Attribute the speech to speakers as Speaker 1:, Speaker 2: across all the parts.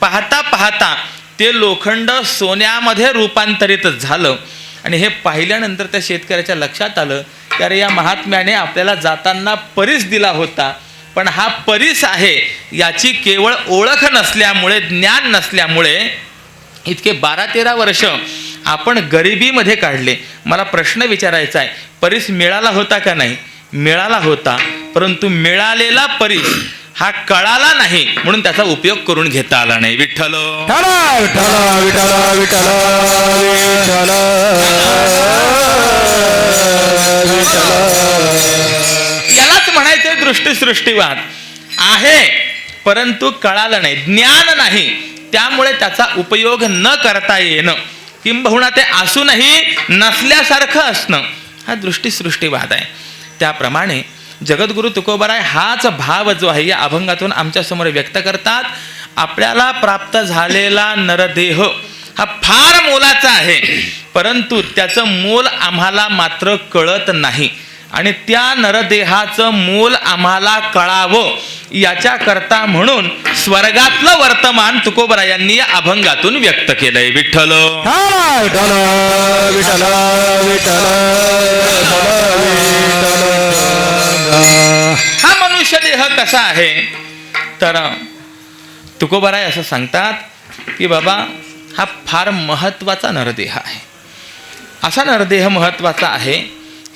Speaker 1: पाहता पाहता ते लोखंड सोन्यामध्ये रूपांतरित झालं. आणि हे पाहिल्यानंतर त्या शेतकऱ्याच्या लक्षात आलं की अरे या महात्म्याने आपल्याला जाताना परीस दिला होता, पण हा परीस आहे याची केवळ ओळख नसल्यामुळे, ज्ञान नसल्यामुळे इतके 12-13 वर्ष आपण गरिबीमध्ये काढले. मला प्रश्न विचारायचा आहे, परीस मिळाला होता का नाही? मिळाला होता, परंतु मिळालेला परीस हा कळाला नाही म्हणून त्याचा उपयोग करून घेता आला नाही. विठ्ठल यालाच म्हणायचं दृष्टीसृष्टीवाद आहे, परंतु कळालं नाही, ज्ञान नाही, त्यामुळे त्याचा उपयोग न करता येणं, किंबहुना ते असूनही नसल्यासारखं असणं, हा दृष्टीसृष्टीवाद आहे. त्याप्रमाणे जगद्गुरु तुकोबाराय हाच भाव जो आहे या अभंगातून आमच्यासमोर व्यक्त करतात. आपल्याला प्राप्त झालेला नरदेह हा फार मोलाचा आहे, परंतु त्याचं मोल आम्हाला मात्र कळत नाही. आणि त्या नरदेहाचं मोल आम्हाला कळावं याच्याकरता म्हणून स्वर्गातलं वर्तमान तुकोबरायांनी या अभंगातून व्यक्त केलंय. विठ्ठल हा मनुष्य देह कसा आहे तर तुकोबराय असं सांगतात की बाबा हा फार महत्वाचा नरदेह आहे. असा नरदेह महत्वाचा आहे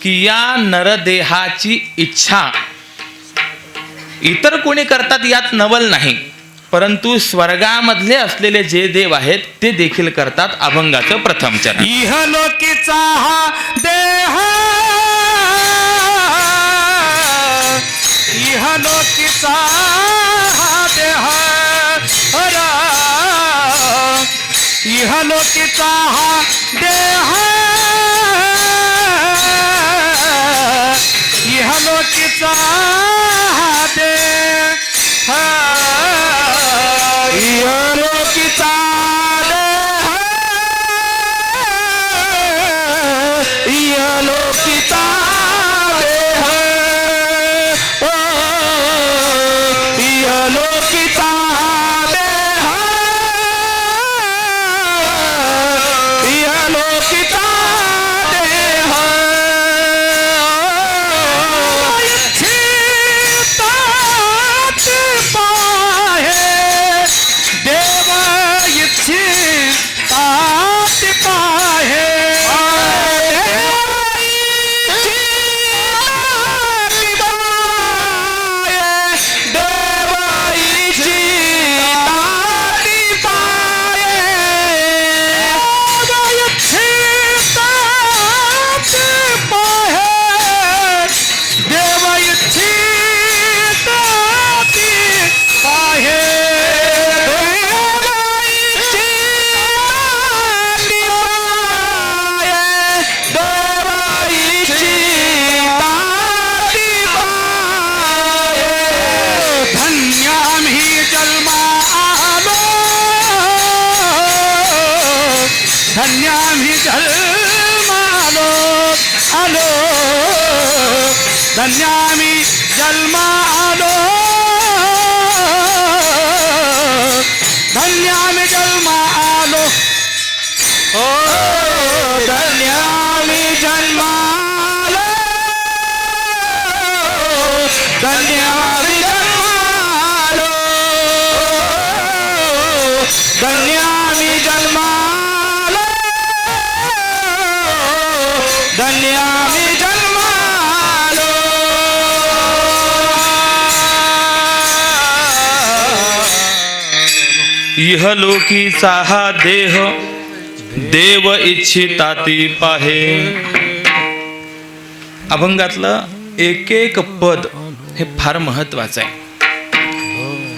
Speaker 1: की या नरदेहाची इच्छा इतर कोणी करतात यात नवल नाही, परंतु स्वर्गामधले असलेले जे देव आहेत ते देखील करतात. अभंगाचं प्रथम चरण.
Speaker 2: इहलोकीचा हा देह, इहलोकीचा हा देह, इहलोकीचा हा देह, इहलोकीचा हा देह, इहलोकीचा देह, इहलोकीचा देह, इहलोकीचा देह, इहलोकीचा देह, धन्यामी जन्मालो आलो, धन्यामी जन्मालो, धन्यामी जन्मालो, ओ धन्यामी जन्मालो, धन्यामी जन्मालो, धन्यामी जन्मालो, धन्यामी जन्मालो.
Speaker 1: इहलोकीचा हा देह देव इच्छिता ती पाहे. अभंगातलं एक एक पद हे फार महत्वाचं आहे.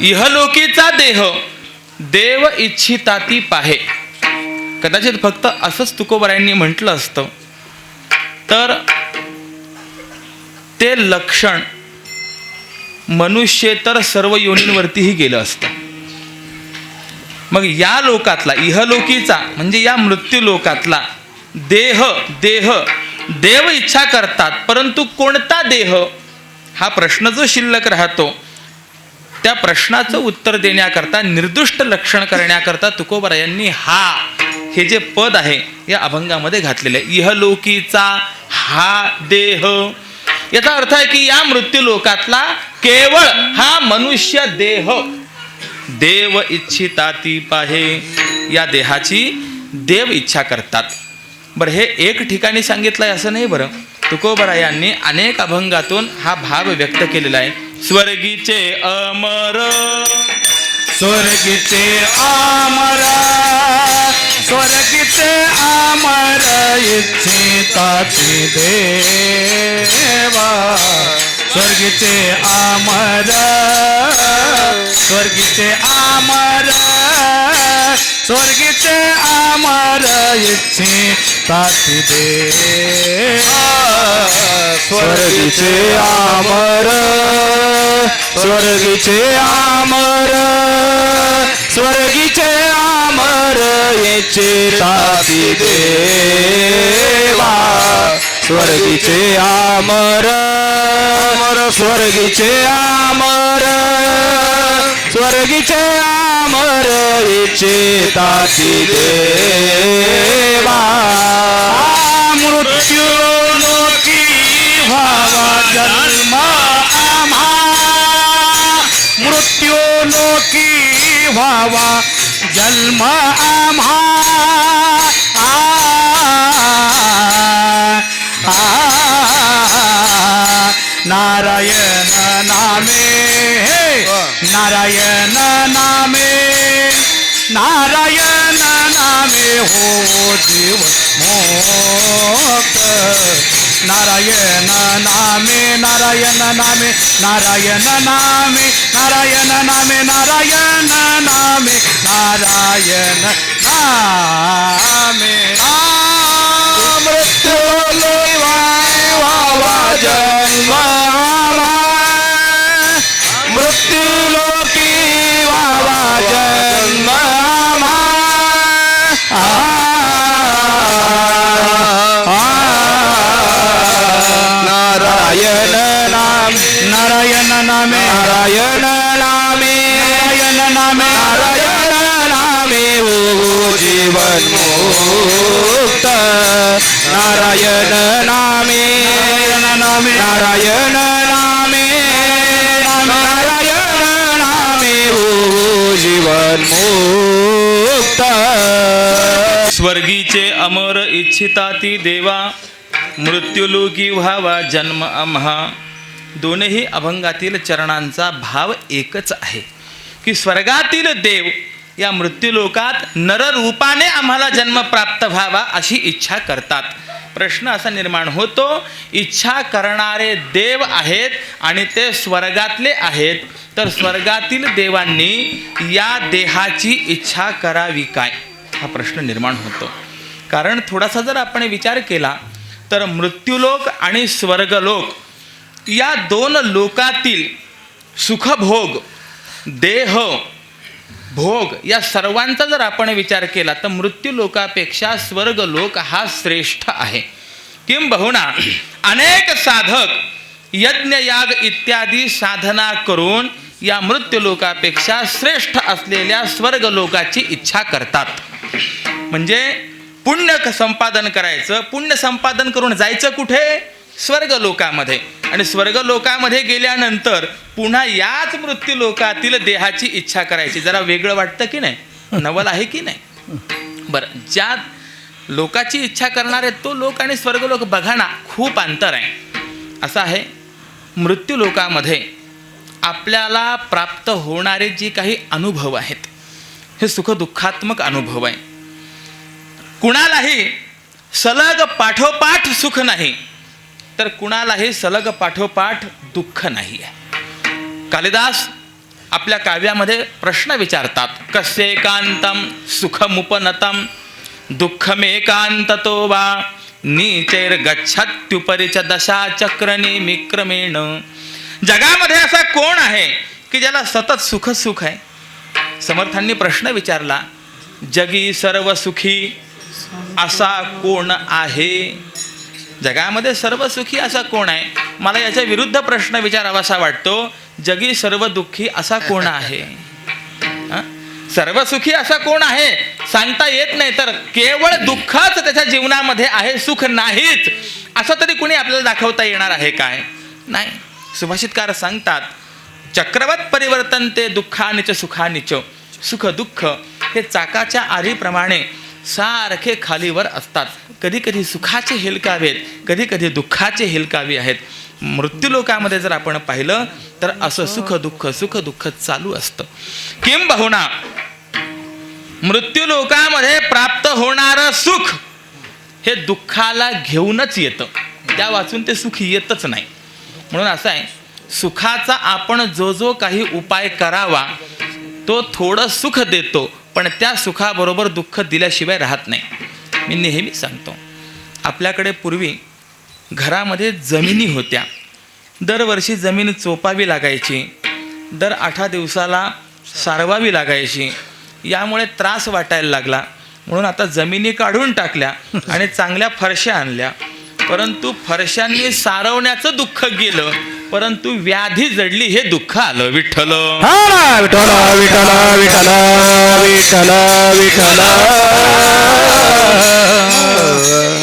Speaker 1: इहलोकीचा देह देव इच्छिता ती पाहे. कदाचित फक्त असंच तुकोबारायांनी म्हटलं असतं तर ते लक्षण मनुष्येतर सर्व योनींवरतीही गेलं असतं. मग या लोकातला इहलोकीचा म्हणजे या मृत्यू लोकातला देह देह देव इच्छा करतात, परंतु कोणता देह हा प्रश्न जो शिल्लक राहतो. त्या प्रश्नाचं उत्तर देण्याकरता, निर्दुष्ट लक्षण करण्याकरता तुकोबरायांनी हे जे पद आहे या अभंगामध्ये घातलेलं आहे. इहलोकीचा हा देह, याचा अर्थ आहे की या मृत्यू लोकातला केवळ हा मनुष्य देह देव इच्छिता ती पाहे, या देहाची देव इच्छा करतात. बरं, हे एक ठिकाणी सांगितलंय असं नाही. बरं, तुकोबरायांनी अनेक अभंगातून हा भाव व्यक्त केलेला आहे. स्वर्गीचे अमर,
Speaker 2: स्वर्गीचे अमर, स्वर्गीचे अमर इच्छिताची देवा, स्वर्गीचे अमर, स्वर्गीचे अमर, स्वर्गीचे अमर इच्छिताची देवा, स्वर्गीचे अमर, स्वर्गीचे अमर, स्वर्गीचे अमर इच्छिताची देवा, स्वर्गीचे अमर, स्वर्गीचे अमर, स्वर्गीचे अमर इच्छिताची देवा, मृत्यू लोकी व्हावा जन्म आम्हा, मृत्यू लोकी व्हावा जन्म आम्हा, नारायण नामे, नारायण नामे, नारायण नामे हो जीव मोक्त, नारायण नामे, नारायण नामे, नारायण नामे, नारायण नामे, नारायण नामे, नारायण नामे, मृत्यू व्हावा जन्म, मृत्यू लोकी व्हावा जन्म, नारायण नाम, नारायण नामे, नारायण नामे, नारायण नामे, नारायण नामे हो जीवन मुक्त, नारायण नामे, नामे, नारायण नामे, नारायण नामे हो जीवन मुक्त,
Speaker 1: स्वर्गीचे अमर इच्छिता ती देवा, मृत्युलोकी व्हावा जन्म आम्हा. दोनही अभंगातील चरणांचा भाव एकच आहे की स्वर्गातील देव या मृत्यूलोकात नररूपाने आम्हाला जन्म प्राप्त व्हावा अशी इच्छा करतात. प्रश्न असा निर्माण होतो, इच्छा करणारे देव आहेत आणि ते स्वर्गातले आहेत, तर स्वर्गातील देवांनी या देहाची इच्छा करावी काय, हा प्रश्न निर्माण होतो. कारण थोडासा जर आपण विचार केला तर मृत्यूलोक आणि स्वर्गलोक या दोन लोकातील सुखभोग, देह भोग या सर्वांचा जर आपण विचार केला तर मृत्यूलोकापेक्षा स्वर्गलोक हा श्रेष्ठ आहे. किंबहुना अनेक साधक यज्ञ याग इत्यादी साधना करून या मृत्यूलोकापेक्षा श्रेष्ठ असलेल्या स्वर्गलोकाची इच्छा करतात. म्हणजे पुण्य संपादन करायचं, पुण्य संपादन करून जायचं कुठे? स्वर्गलोकामध्ये. आणि स्वर्गलोकामध्ये गेल्यानंतर पुन्हा याच मृत्यूलोकातील देहाची इच्छा करायची. जरा वेगळं वाटतं की नाही? नवल आहे की नाही? बरं, ज्या लोकाची इच्छा करणार आहे तो लोक आणि स्वर्गलोक बघा ना, खूप अंतर आहे. असं आहे, मृत्यूलोकामध्ये आपल्याला प्राप्त होणारे जे काही अनुभव आहेत हे सुखदुःखात्मक अनुभव आहे. कुणालाही सलग पाठोपाठ सुख नाही, तर कुणालाही सलग पाठोपाठ दुःख नाही आहे. कालिदास आपल्या काव्यामध्ये प्रश्न विचारतात, कस्येकांतम सुखमुपनतम दुःखमेकांततो वा नीचैर्गच्छत्युपरिच दशा चक्रनेमिक्रमेण. जगामध्ये असा कोण आहे की ज्याला सतत सुख आहे? समर्थांनी प्रश्न विचारला, जगी सर्व सुखी असा कोण आहे? जगामध्ये सर्व सुखी असा कोण आहे? मला याच्या विरुद्ध प्रश्न विचारावासा वाटतो, जगी सर्व दुःखी असा कोण आहे? सर्व सुखी असा कोण आहे सांगता येत नाही. तर केवळ दुःखच त्याच्या जीवनामध्ये आहे, सुख नाहीच असं तरी कुणी आपल्याला दाखवता येणार आहे काय? नाही. सुभाषितकार सांगतात, चक्रवत परिवर्तनते दुःखानिच सुखानिच. सुख दुःख हे चाकाच्या आरीप्रमाणे सारखे खालीवर असतात. कधी कधी सुखाचे हेलकावे आहेत, कधी कधी दुःखाचे हेलकावे आहेत. मृत्यूलोकामध्ये जर आपण पाहिलं तर असं सुख दुःख चालू असतं. किंबहुना मृत्यूलोकामध्ये प्राप्त होणारं सुख हे दुःखाला घेऊनच येतं, त्या वाचून ते सुख येतच नाही. म्हणून असं आहे, सुखाचा आपण जो काही उपाय करावा तो थोडं सुख देतो, पण त्या सुखाबरोबर दुःख दिल्याशिवाय राहत नाही. मी नेहमी सांगतो, आपल्याकडे पूर्वी घरामध्ये जमिनी होत्या. दरवर्षी जमीन चोपावी लागायची, दर 8 दिवसाला सारवावी लागायची. यामुळे त्रास वाटायला लागला. म्हणून आता जमिनी काढून टाकल्या आणि चांगल्या फरशा आणल्या. परंतु फरशांनी सारवण्याचं दुःख गेलं, परंतु व्याधी जडली हे दुःख आलं. विठ्ठल
Speaker 2: विठ्ठल विठ्ठल विठ्ठल विठ्ठल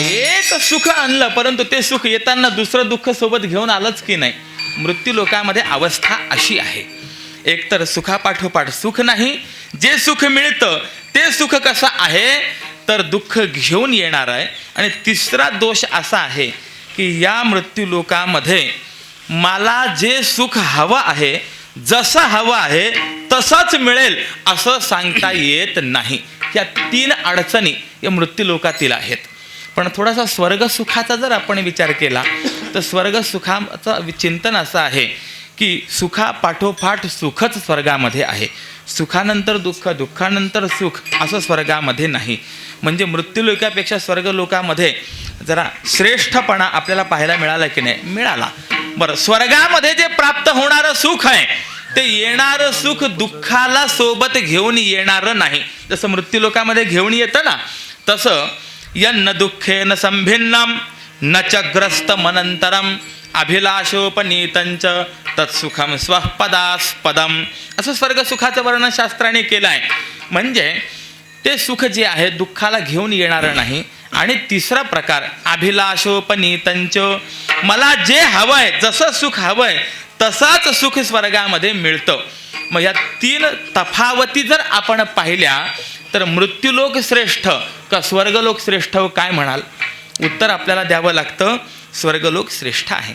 Speaker 1: एक सुख आणलं, परंतु ते सुख येताना दुसरं दुःख सोबत घेऊन आलंच की नाही. मृत्यू लोकामध्ये अवस्था अशी आहे, एकतर सुखापाठोपाठ सुख नाही. जे सुख मिळतं ते सुख कसं आहे तर दुःख घेऊन येणार आहे. आणि तिसरा दोष असा आहे की या मृत्यू लोकामध्ये मला जे सुख हवं आहे, जसं हवं आहे तसंच मिळेल असं सांगता येत नाही. या 3 अडचणी या मृत्यू लोकातील आहेत. पण थोडासा स्वर्ग सुखाचा जर आपण विचार केला तर स्वर्ग सुखाचं चिंतन असं आहे की सुखापाठोपाठ सुखच स्वर्गामध्ये आहे. सुखानंतर दुःख, दुःखानंतर सुख असं स्वर्गामध्ये नाही. म्हणजे मृत्यूलोकापेक्षा स्वर्गलोकामध्ये जरा श्रेष्ठपणा आपल्याला पाहायला मिळाला की नाही? मिळाला. बरं, स्वर्गामध्ये जे प्राप्त होणारं सुख आहे ते येणारं सुख दुःखाला सोबत घेऊन येणारं नाही. जसं मृत्यूलोकामध्ये घेऊन येतं ना, तसं यन्न दुःखेन संभिन्नम न च ग्रस्त मनंतरम अभिलाषोपनीतंच तत्सुखम स्वपदास्पदम असं स्वर्ग सुखाचं वर्णन शास्त्राने केलं आहे. म्हणजे ते सुख जे आहे दुःखाला घेऊन येणारं नाही. आणि तिसरा प्रकार अभिलाषोपनीतंच, मला जे हवंय, जसं सुख हवंय तसाच सुख स्वर्गामध्ये मिळतं. मग या 3 तफावती जर आपण पाहिल्या तर मृत्यूलोक श्रेष्ठ का स्वर्गलोक श्रेष्ठ काय म्हणाल? उत्तर आपल्याला द्यावं लागतं, स्वर्गलोक श्रेष्ठ आहे.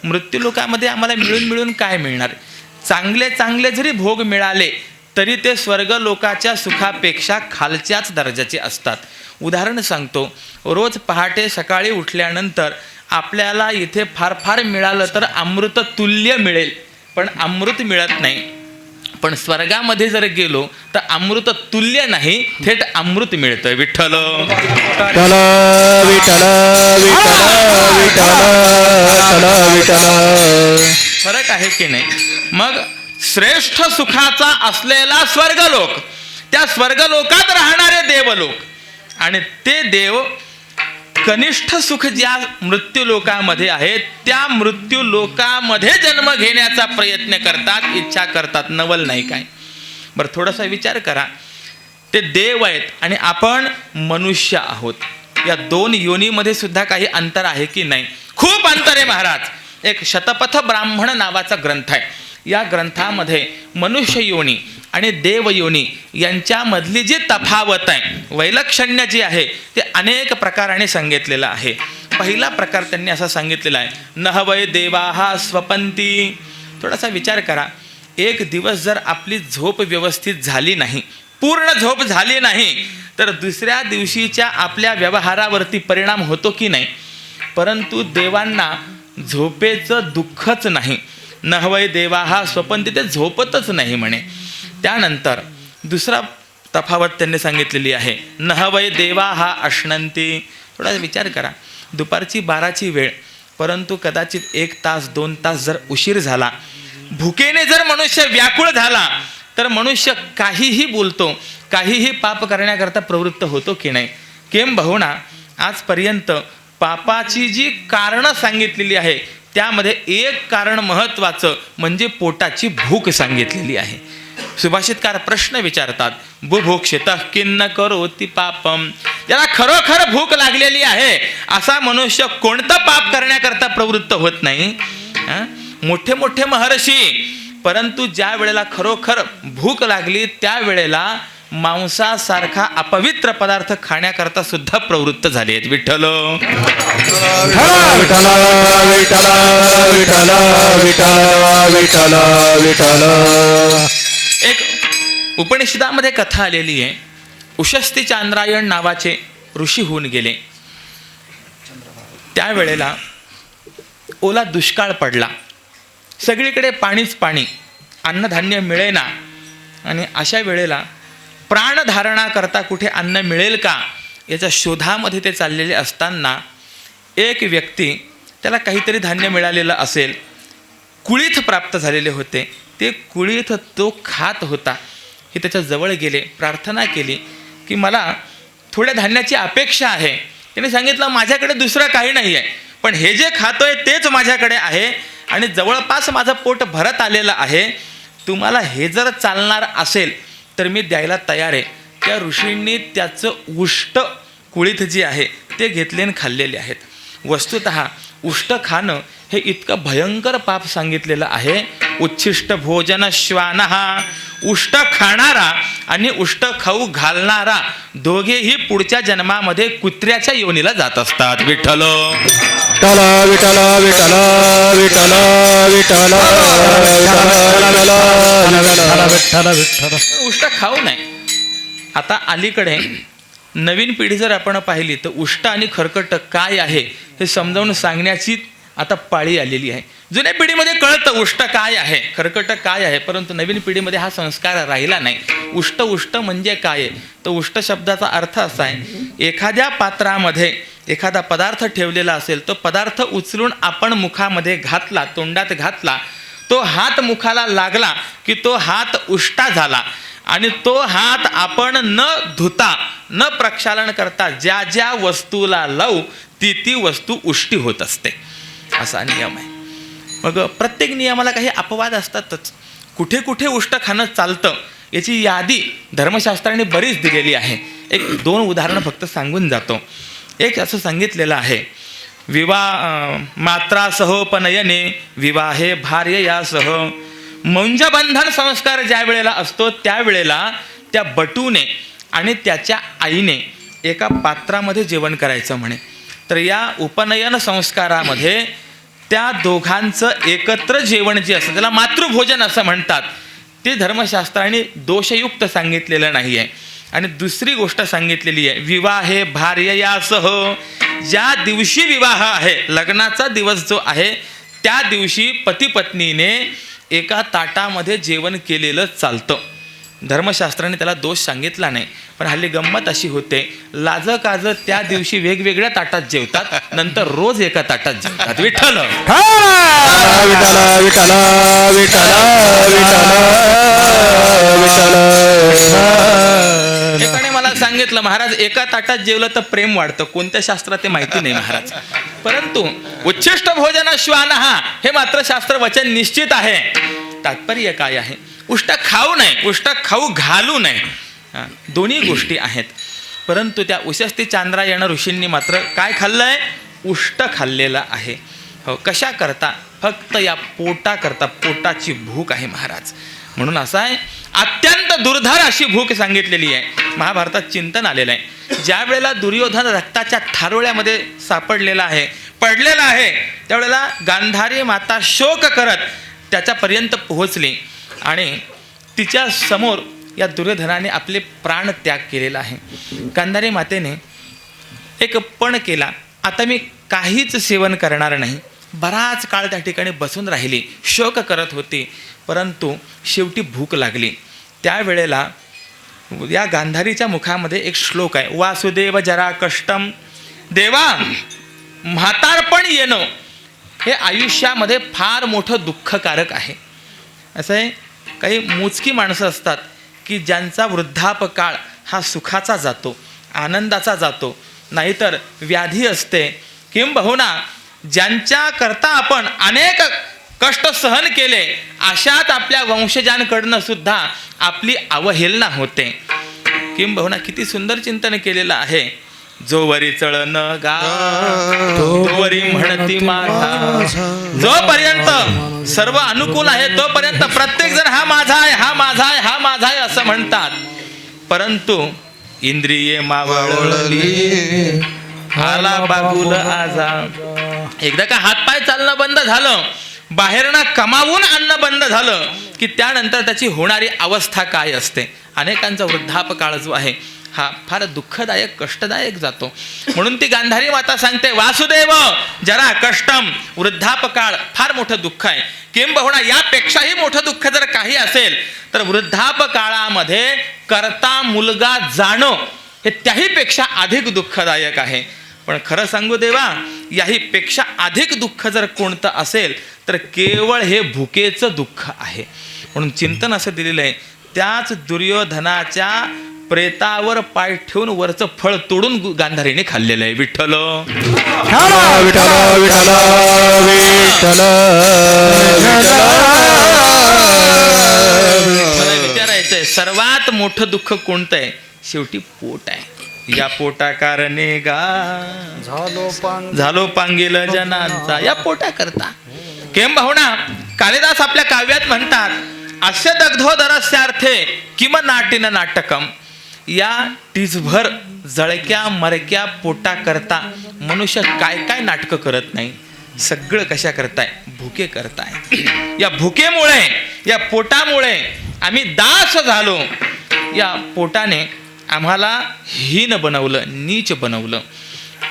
Speaker 1: मृत्यूलोकामध्ये आम्हाला मिळून काय मिळणार? चांगले जरी भोग मिळाले तरी ते स्वर्गलोकाच्या सुखापेक्षा खालच्याच दर्जाचे असतात. उदाहरण सांगतो, रोज पहाटे सकाळी उठल्यानंतर आपल्याला इथे फार मिळालं तर अमृत तुल्य मिळेल, पण अमृत मिळत नाही. पण स्वर्गामध्ये जर गेलो तर अमृत तुल्य नाही, थेट अमृत मिळतं. विठ्ठल
Speaker 2: विठ्ठल विठ्ठल विठ्ठल विठ्ठल.
Speaker 1: फरक आहे की नाही? मग श्रेष्ठ सुखाचा असलेला स्वर्गलोक, त्या स्वर्गलोकात राहणारे देवलोक, आणि ते देव कनिष्ठ सुख ज्या मृत्यूलोकामध्ये आहे त्या मृत्यूलोकामध्ये जन्म घेण्याचा प्रयत्न करतात, इच्छा करतात. नवल नाही काय? बरं, थोडासा विचार करा. ते देव आहेत आणि आपण मनुष्य आहोत. या 2 योनीमध्ये सुद्धा काही अंतर आहे की नाही? खूप अंतर आहे महाराज. एक शतपथ ब्राह्मण नावाचा ग्रंथ आहे. या ग्रंथामध्ये मनुष्य योनी आणि देवयोनी यांच्यामधली जी तफावत आहे, वैलक्षण्य जे आहे ते अनेक प्रकाराने सांगितलेलं आहे. पहिला प्रकार त्यांनी असा सांगितलेला आहे, न वै देवाहा स्वपंती. थोडासा विचार करा, एक दिवस जर आपली झोप व्यवस्थित झाली नाही, पूर्ण झोप झाली नाही, तर दुसऱ्या दिवशीच्या आपल्या व्यवहारावरती परिणाम होतो की नाही? परंतु देवांना झोपेचं दुःखच नाही. न वै देवाहा स्वपंती, ते झोपतच नाही म्हणे. त्यानंतर दुसरा तफावत त्यांनी सांगितलेली आहे, न वै देवाहा अश्नंती. थोडा विचार करा, दुपारची 12ची वेळ, परंतु कदाचित 1 तास 2 तास जर उशीर झाला, भुकेने जर मनुष्य व्याकुळ झाला तर मनुष्य काहीही बोलतो, काहीही पाप करण्याकरता प्रवृत्त होतो की नाही? किंबहुना आजपर्यंत पापाची जी कारणं सांगितलेली आहे त्यामध्ये एक कारण महत्त्वाचं म्हणजे पोटाची भूक सांगितलेली आहे. सुभाषितकार प्रश्न विचारतात, बुभुक्षितः किन्न करोति पापम. ज्याला खरोखर भूक लागलेली आहे असा मनुष्य कोणतं पाप करण्याकरता प्रवृत्त होत नाही. मोठे मोठे महर्षी, परंतु ज्या वेळेला खरोखर भूक लागली त्यावेळेला मांसासारखा अपवित्र पदार्थ खाण्याकरता सुद्धा प्रवृत्त झाले आहेत. विठ्ठल
Speaker 2: विठ्ठल विठ्ठल विठ्ठल विठ्ठल विठ्ठल विठ्ठल.
Speaker 1: एक उपनिषदामध्ये कथा आलेली आहे. उशस्ती चांद्रायण नावाचे ऋषी होऊन गेले. त्यावेळेला ओला दुष्काळ पडला, सगळीकडे पाणीच पाणी, अन्नधान्य मिळेना. आणि अशा वेळेला प्राणधारणा करता कुठे अन्न मिळेल का याच्या शोधामध्ये ते चाललेले असताना एक व्यक्ती, त्याला काहीतरी धान्य मिळालेलं असेल, कुळीथ प्राप्त झालेले होते, ते कुळीथ तो खात होता. हे त्याच्या जवळ गेले, प्रार्थना केली की मला थोड्या धान्याची अपेक्षा आहे. त्याने सांगितलं माझ्याकडे दुसरं काही नाही आहे, पण हे जे खातोय तेच माझ्याकडे आहे आणि जवळपास माझं पोट भरत आलेलं आहे. तुम्हाला हे जर चालणार असेल तर मी द्यायला तयार आहे. त्या ऋषींनी त्याचं उष्ट कुळीथ जे आहे ते घेतले आणि खाल्लेले आहेत. वस्तुतः उष्ट खाणं हे इतकं भयंकर पाप सांगितलेलं आहे. उच्छिष्ट भोजन श्वानहा, उष्ट खाणारा आणि उष्ट खाऊ घालणारा दोघेही पुढच्या जन्मामध्ये कुत्र्याच्या योनीला जात असतात. विठ्ठल
Speaker 2: विठ्ठल विठ्ठल विठ्ठल विठ्ठल विठ्ठल विठ्ठल.
Speaker 1: उष्ट खाऊ नये. आता अलीकडे नवीन पिढी जर आपण पाहिली तर उष्ट आणि खरकट काय आहे हे समजावून सांगण्याची आता पाळी आलेली आहे. जुन्या पिढीमध्ये कळतं उष्ट काय आहे, खरकट काय आहे, परंतु नवीन पिढीमध्ये हा संस्कार राहिला नाही. उष्ट उष्ट म्हणजे काय आहे तर उष्ट शब्दाचा अर्थ असा आहे, एखाद्या पात्रामध्ये एखादा पदार्थ ठेवलेला असेल, तो पदार्थ उचलून आपण मुखामध्ये घातला, तोंडात घातला, तो हात मुखाला लागला की तो हात उष्टा झाला. आणि तो हात आपण न धुता न प्रक्षालन करता ज्या ज्या वस्तूला लावू ती ती वस्तू उष्टी होत असते, असा नियम आहे. मग प्रत्येक नियमाला काही अपवाद असतातच. कुठे कुठे उष्ट खाणं चालतं याची यादी धर्मशास्त्राने बरीच दिलेली आहे. एक दोन उदाहरणं फक्त सांगून जातो. एक असं सांगितलेलं आहे, मात्रासहोपनयने विवाहे भार्ययासह. मौंजबंधन संस्कार ज्या वेळेला असतो त्यावेळेला त्या बटूने आणि त्याच्या आईने एका पात्रामध्ये जेवण करायचं म्हणे. तर या उपनयन संस्कारामध्ये त्या दोघांचं एकत्र जेवण जे असतं त्याला मातृभोजन असं म्हणतात. ते धर्मशास्त्राने दोषयुक्त सांगितलेलं नाही आहे. आणि दुसरी गोष्ट सांगितलेली आहे, विवाहे भार्ययासह. ज्या दिवशी विवाह आहे, लग्नाचा दिवस जो आहे, त्या दिवशी पती पत्नीने एका ताटामध्ये जेवण केलेलं चालतं. धर्मशास्त्राने त्याला दोष सांगितला नाही. पण हल्ली गंमत अशी होते, लाज काज त्या दिवशी वेगवेगळ्या ताटात जेवतात, नंतर रोज एका ताटात जेवतात. विठ्ठल
Speaker 2: विठ्ठल विठ्ठल विठ्ठल विठ्ठल.
Speaker 1: एकाने मला सांगितलं, महाराज एका ताटात जेवलं तर प्रेम वाढतं. कोणत्या शास्त्रात ते माहिती नाही महाराज, परंतु उच्छिष्ट भोजन श्वानहा हे मात्र शास्त्र वचन निश्चित आहे. तात्पर्य काय आहे, उष्ट खाऊ नये, उष्ट खाऊ घालू नये, दोन्ही गोष्टी आहेत. परंतु त्या उशस्ती चांद्रायण ऋषींनी मात्र काय खाल्लंय, उष्ट खाल्लेलं आहे. हो, कशा करता, फक्त या पोटा करता, पोटाची भूक आहे महाराज. म्हणून असं आहे, अत्यंत दुर्धर अशी भूक सांगितलेली आहे. महाभारतात चिंतन आलेलं आहे. ज्या वेळेला दुर्योधन रक्ताच्या थारोळ्यामध्ये सापडलेला आहे, पडलेला आहे, त्यावेळेला गांधारी माता शोक करत त्याच्यापर्यंत पोहोचली आणि तिच्या समोर या दुर्योधनाने आपले प्राण त्याग केलेला आहे. गांधारी मातेने एक पण केला, आता मी काहीच सेवन करणार नाही. बराच काळ त्या ठिकाणी बसून राहिली, शोक करत होती. परंतु शेवटी भूक लागली. त्यावेळेला या गांधारीच्या मुखामध्ये एक श्लोक आहे, वासुदेव जरा कष्टम. देवा, म्हातारपण येणं हे आयुष्यामध्ये फार मोठं दुःखकारक आहे. असं आहे, काही मोजकी माणसं असतात की ज्यांचा वृद्धापकाळ हा सुखाचा जातो, आनंदाचा जातो, नाहीतर व्याधी असते, किंबहुना ज्यांच्या करता आपण अनेक कष्ट सहन केले, अशात आपल्या वंशजांकडनं सुद्धा आपली अवहेलना होते. किंबहुना किती सुंदर चिंतन केलेलं आहे. जोवरी चळन गा तोवरी म्हणती माझा. जोपर्यंत सर्व अनुकूल आहे तोपर्यंत प्रत्येक जण हा माझा आहे, हा माझा आहे, हा माझा आहे असं म्हणतात. परंतु इंद्रिये मावळली आला बागुल आजा. एकदा का हातपाय चालणं बंद झालं, बाहेरनं कमावून आणणं बंद झालं की त्यानंतर त्याची होणारी अवस्था काय असते. अनेकांचा वृद्धापकाळ जो आहे हा फार दुःखदायक कष्टदायक जातो. म्हणून ती गांधारी माता सांगते, वासुदेव जरा कष्टम. वृद्धापकाळ फार मोठं दुःख आहे. किंबहुना यापेक्षाही मोठं दुःख जर काही असेल तर वृद्धापकाळामध्ये करता मुलगा जाणं हे त्याहीपेक्षा अधिक दुःखदायक आहे. पण खरं सांगू देवा, याही पेक्षा अधिक दुःख जर कोणतं असेल तर केवळ हे भुकेचं दुःख आहे. म्हणून चिंतन असं दिलेलं आहे, त्याच दुर्योधनाच्या प्रेतावर पाय ठेवून वरचं फळ तोडून गांधारीने खाल्लेलं आहे. विठ्ठल
Speaker 2: विठ्ठल विठ्ठल विठ्ठल
Speaker 1: मला विचारायचंय, सर्वात मोठं दुःख कोणतं आहे? शेवटी पोट आहे. या पोटा कारणे गा झालो पांगेल जनांचा. या पोटा करता किंबहुना कालिदास आपल्या काव्यात म्हणतात, अस्य दग्धोदरस्यार्थे किम नाटीन नाटकम. या टीजभर जळक्या मरक्या पोटा करता मनुष्य काय काय नाटकं करत नाही. सगळं कशा करताय? भुके करताय. या भुकेमुळे, या पोटामुळे आम्ही दास झालो. या पोटाने आम्हाला हीन बनवलं, नीच बनवलं.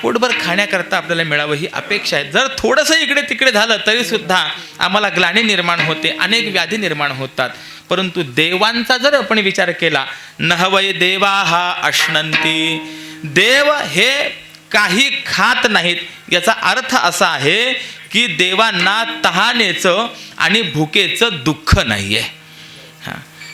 Speaker 1: पोटभर खाण्याकरता आपल्याला मिळावं ही अपेक्षा आहे. जर थोडंसं इकडे तिकडे झालं तरी सुद्धा आम्हाला ग्लानी निर्माण होते, अनेक व्याधी निर्माण होतात. परंतु देवांचा जर आपण विचार केला, नहवय देवा हा अश्नंती. देव हे काही खात नाहीत. याचा अर्थ असा आहे की देवांना तहानेचं आणि भुकेचं दुःख नाही आहे.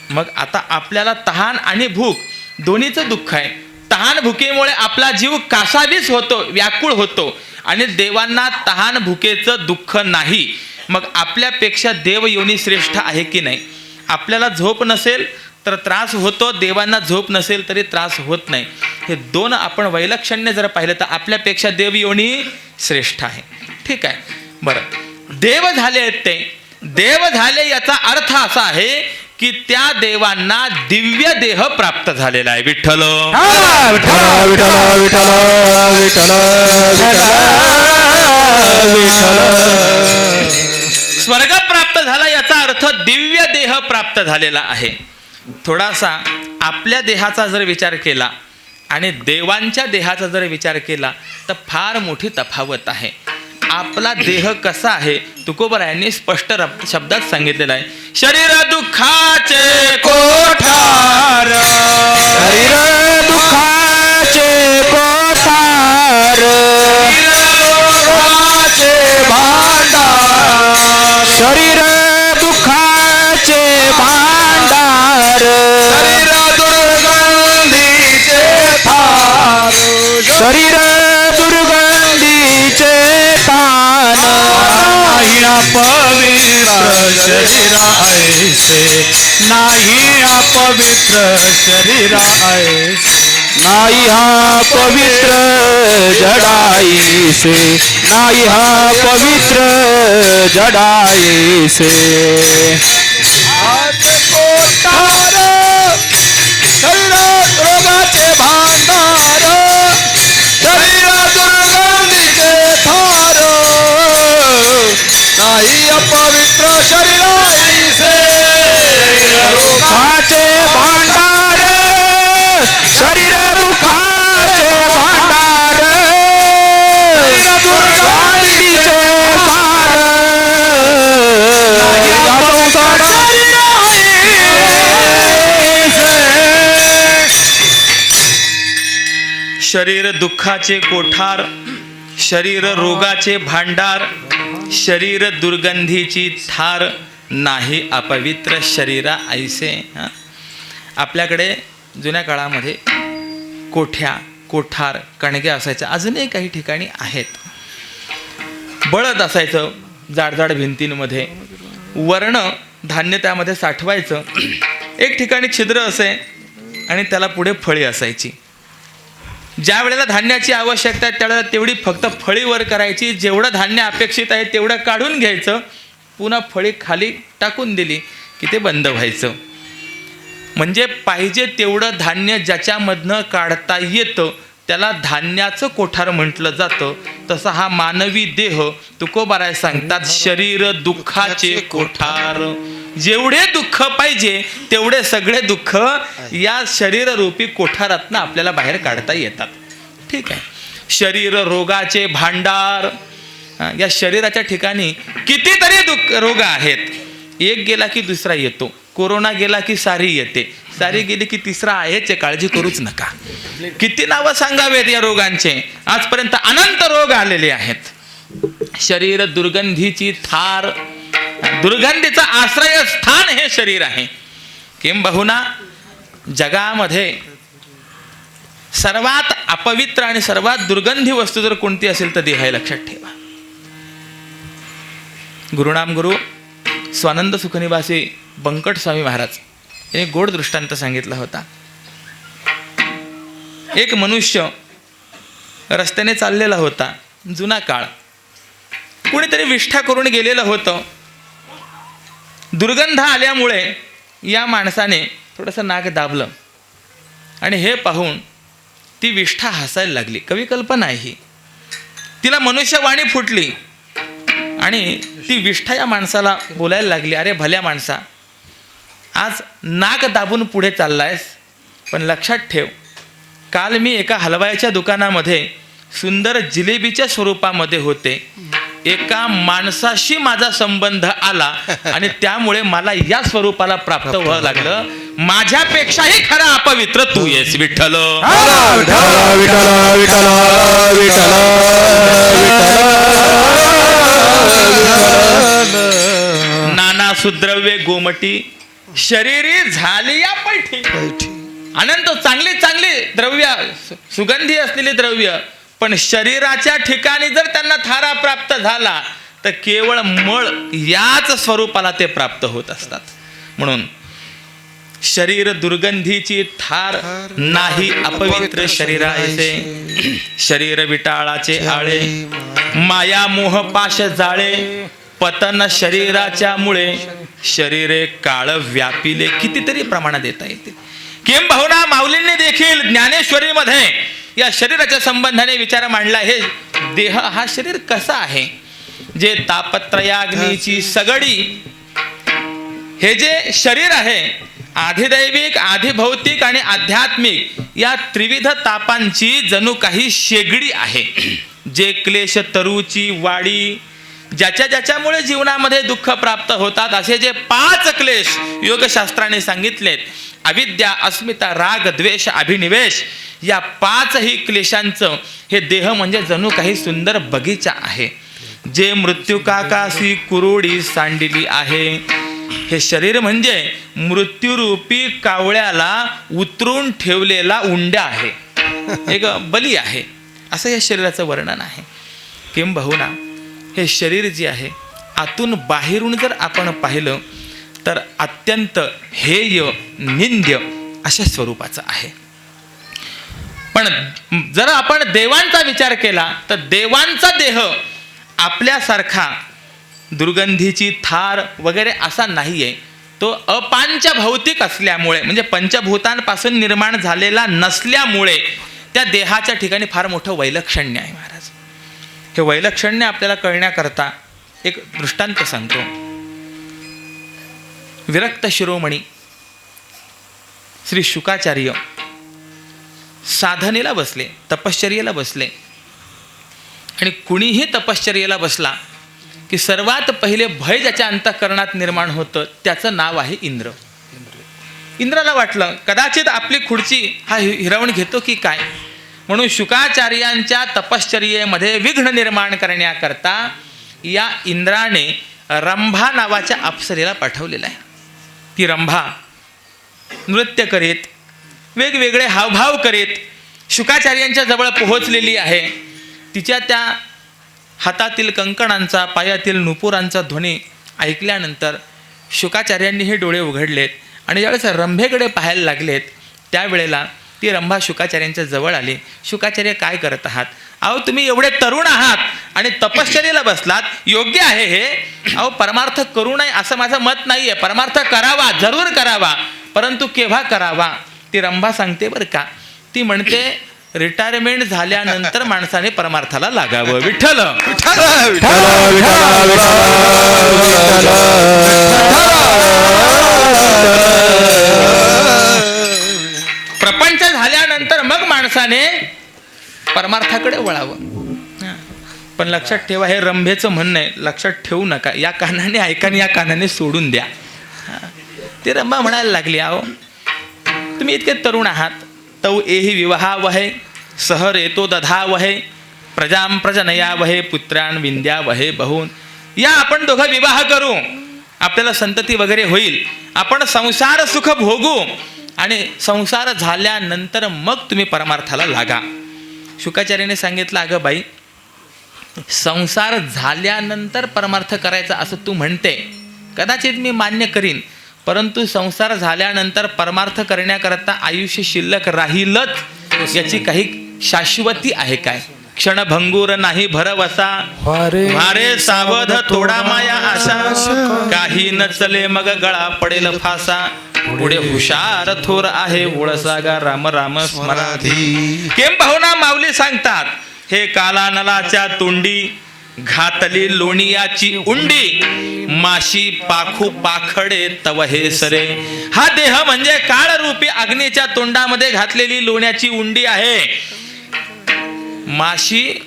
Speaker 1: मग आता आपल्याला तहान आणि भूक दोन्हीचं दुःख आहे. तहान भुकेमुळे आपला जीव कासावीस होतो, व्याकुळ होतो, आणि देवांना तहान भुकेचं दुःख नाही. मग आपल्यापेक्षा देव योनी श्रेष्ठ आहे की नाही? आपल्याला झोप नसेल तर त्रास होतो, देवांना झोप नसेल तरी त्रास होत नाही. हे दोन आपण वैलक्षण्य जर पाहिलं तर आपल्यापेक्षा देव योनी श्रेष्ठ आहे. ठीक आहे, बरं. देव झाले आहेत ते, देव झाले याचा अर्थ असा आहे की त्या देवांना दिव्य देह प्राप्त झालेला आहे. विठ्ठल
Speaker 2: विठ्ठल विठ्ठल विठ्ठल
Speaker 1: स्वर्ग प्राप्त झाला याचा अर्थ दिव्य देह प्राप्त झालेला आहे. थोडासा आपल्या देहाचा जर विचार केला आणि देवांच्या देहाचा जर विचार केला तर फार मोठी तफावत आहे. आपला देह कसा आहे तुकोबरायांनी स्पष्ट शब्दात सांगितलेला आहे. शरीर दुःखाचे कोठार,
Speaker 2: शरीर दुःखाचे कोठार, शरीर दुःखाचे भांडार, शरीर दुर्गंधीचे थार, शरीर दुर्गंधीचे तान. नाही अपवित्र शरीरा ऐसे, नाही हा पवित्र जडाईसे, नाही हा पवित्र जडाईसे. शरीरात रोगाचे भांडार, शरीरात दुर्गंधीचे थार, नाही अपवित्र शरीराईसे. रोगाचे भांडार, शरीर दुःखाचे भांडार, दुर्गंधीचे थार,
Speaker 1: शरीर दुःखाचे कोठार, शरीर रोगाचे भांडार, शरीर दुर्गंधीची थार, नाही अपवित्र शरीरा ऐसे. आपल्याकडे जुन्या काळामध्ये कोठ्या, कोठार, कणग्या असायच्या. अजूनही काही ठिकाणी आहेत. बळद असायचं जाडजाड भिंतींमध्ये, वर्ण धान्य त्यामध्ये साठवायचं, एक ठिकाणी छिद्र असे आणि त्याला पुढे फळी असायची. ज्या वेळेला धान्याची आवश्यकता आहे त्यावेळेला तेवढी फक्त फळी वर करायची, जेवढं धान्य अपेक्षित आहे तेवढं काढून घ्यायचं, पुन्हा फळी खाली टाकून दिली की ते बंद व्हायचं. म्हणजे पाहिजे तेवढं धान्य ज्याच्यामधनं काढता येतं त्याला धान्याचं कोठार म्हटलं जातं. तसा हा मानवी देह तुकोबाराय सांगतात शरीर दुःखाचे कोठार. जेवढे दुःख पाहिजे तेवढे सगळे दुःख या शरीररूपी कोठारातनं आपल्याला बाहेर काढता येतात. ठीक आहे. शरीर रोगाचे भांडार. या शरीराच्या ठिकाणी कितीतरी रोग आहेत. एक गेला की दुसरा येतो. कोरोना गेला की सारी येते, सारी गेली की तिसरा आहेच. काळजी करूच नका. किती नावं सांगावेत या रोगांचे. आजपर्यंत अनंत रोग आलेले आहेत. शरीर दुर्गंधीची थार. दुर्गंधीचं आश्रयस्थान हे शरीर आहे. किंबहुना जगामध्ये सर्वात अपवित्र आणि सर्वात दुर्गंधी वस्तू जर कोणती असेल तर देह आहे. लक्षात ठेवा. गुरुनाम गुरु स्वानंद सुखनिवासी बंकट स्वामी महाराज यांनी गोड दृष्टांत सांगितला होता. एक मनुष्य रस्त्याने चाललेला होता. जुना काळ. कुणीतरी विष्ठा करून गेलेलं होतं. दुर्गंध आल्यामुळे या माणसाने थोडंसं नाक दाबलं आणि हे पाहून ती विष्ठा हसायला लागली. कवी कल्पना आहे ही. तिला मनुष्यवाणी फुटली आणि ती विष्ठा या माणसाला बोलायला लागली, अरे भल्या माणसा, आज नाक दाबून पुढे चाललायस, पण लक्षात ठेव, काल मी एका हलवाईच्या दुकानामध्ये सुंदर जिलेबीच्या स्वरूपामध्ये होते. एका माणसाशी माझा संबंध आला आणि त्यामुळे मला या स्वरूपाला प्राप्त व्हावं लागलं. माझ्यापेक्षाही खरा अपवित्र तू येस विठ्ठल. नाना सुद्रव्ये गोमटी शरीरी झाली या पैठी. अनंत चांगली चांगली द्रव्य, सुगंधी असलेली द्रव्य, पण शरीराच्या ठिकाणी जर त्यांना थारा प्राप्त झाला तर केवळ मळ याच स्वरूपाला ते प्राप्त होत असतात. म्हणून शरीर दुर्गंधीची थार नाही अपवित्र शरीरायचे. शरीर विटाळाचे आळे माया मोह पाश जाळे. पतन शरीराच्या मुळे शरीरे काळ व्यापिले. कितीतरी प्रमाणात येता येते. किंबहुना माऊलींनी देखील ज्ञानेश्वरीमध्ये या शरीराच्या संबंधाने विचार मांडला. हे देह हा शरीर कसा आहे. जे तापत्रयाग्नीची सगडी हे जे शरीर आहे, आधिदैविक आधिभौतिक आणि आध्यात्मिक या त्रिविध तापांची जणू काही शेगडी आहे. जे क्लेश तरुची वाडी, ज्याच्या ज्याच्यामुळे जीवनामध्ये दुःख प्राप्त होतात, असे जे 5 क्लेश योगशास्त्राने सांगितलेत, अविद्या, अस्मिता, राग, द्वेष, अभिनिवेश, या 5ही क्लेशांचं हे देह म्हणजे जणू काही सुंदर बगीचा आहे. जे मृत्युकाकासी कुरुडी सांडिली आहे. हे शरीर म्हणजे मृत्यूरूपी कावळ्याला उतरून ठेवलेला उंड्या आहे, एक बली आहे, असं या शरीराचं वर्णन आहे. किंबहुना हे शरीर जे आहे आतून बाहेरून जर आपण पाहिलं तर अत्यंत हेय निंद्य अशा स्वरूपाचं आहे. पण जर आपण देवांचा विचार केला तर देवांचा देह आपल्यासारखा दुर्गंधीची थार वगैरे असा नाहीये. तो अपांच भौतिक असल्यामुळे, म्हणजे पंचभूतांपासून निर्माण झालेला नसल्यामुळे त्या देहाच्या ठिकाणी फार मोठं वैलक्षण्य आहे. महाराज, हे वैलक्षण्य आपल्याला कळण्याकरता एक दृष्टांत सांगतो. विरक्त शिरोमणी श्री शुकाचार्य साधनेला बसले, तपश्चर्येला बसले. आणि कुणीही तपश्चर्येला बसला की सर्वात पहिले भय ज्याच्या अंतःकरणात निर्माण होतं त्याचं नाव आहे इंद्र. इंद्राला वाटलं कदाचित आपली खुर्ची हा हिरावून घेतो की काय, म्हणून शुकाचार्यांच्या तपश्चर्येमध्ये विघ्न निर्माण करण्याकरता या इंद्राने रंभा नावाच्या अप्सरेला पाठवलेला आहे. ती रंभा नृत्य करीत, वेगवेगळे हावभाव करीत शुकाचार्यांच्या जवळ पोहोचलेली आहे. तिच्या त्या हातातील कंकणांचा, पायातील नुपुरांचा ध्वनी ऐकल्यानंतर शुकाचार्यांनी हे डोळे उघडलेत आणि ज्यावेळेस रंभेकडे पाहायला लागलेत त्यावेळेला ती रंभा शुकाचार्यांच्या जवळ आली. शुकाचार्य काय करत आहात? अहो तुम्ही एवढे तरुण आहात आणि तपश्चर्येला बसलात, योग्य आहे हे. अहो परमार्थ करू नये असं माझं मत नाही आहे. परमार्थ करावा, जरूर करावा, परंतु केव्हा करावा? ती रंभा सांगते बरं का. ती म्हणते रिटायरमेंट झाल्यानंतर माणसाने परमार्थाला लागावं. विठ्ठल प्रपंच झाल्यानंतर मग माणसाने परमार्थाकडे वळावं. पण लक्षात ठेवा, हे रंभेचं म्हणणं आहे, लक्षात ठेवू नका. या कानाने ऐका आणि या कानाने सोडून द्या. ते रंभा म्हणायला लागली, अहो तुम्ही इतके तरुण आहात. तौ एही विवाहा वहे सहर येतो दधा वहे प्रजाम प्रजनया वहे पुत्रान विंध्या वहे बहून. या आपण दोघं विवाह करू, आपल्याला संतती वगैरे होईल, आपण संसार सुख भोगू आणि संसार झाल्यानंतर मग तुम्ही परमार्थाला लागा. शुकाचार्याने सांगितलं, अगं बाई, संसार झाल्यानंतर परमार्थ करायचा असं तू म्हणते, कदाचित मी मान्य करीन, परंतु संसार झाल्यानंतर परमार्थ करण्याकरता आयुष्य शिल्लक राहीलच याची काही शाश्वती आहे काय? क्षणभंगूर नाही भरवसा, भारे सावध थोडा माया आशा, काही न चले मग गळा पडेल फासा, पुढे हुशार थोर आहे ओळसागा राम राम स्मराधी. केम पाहुणा माऊली सांगतात, हे काला नलाच्या तोंडी घातली लोणियाची उंडी, माशी पाखू पाखडे तव हे सरे. हा देह म्हणजे काळरूपी अग्नीच्या तोंडामध्ये घातलेली लोण्याची उंडी आहे. माशी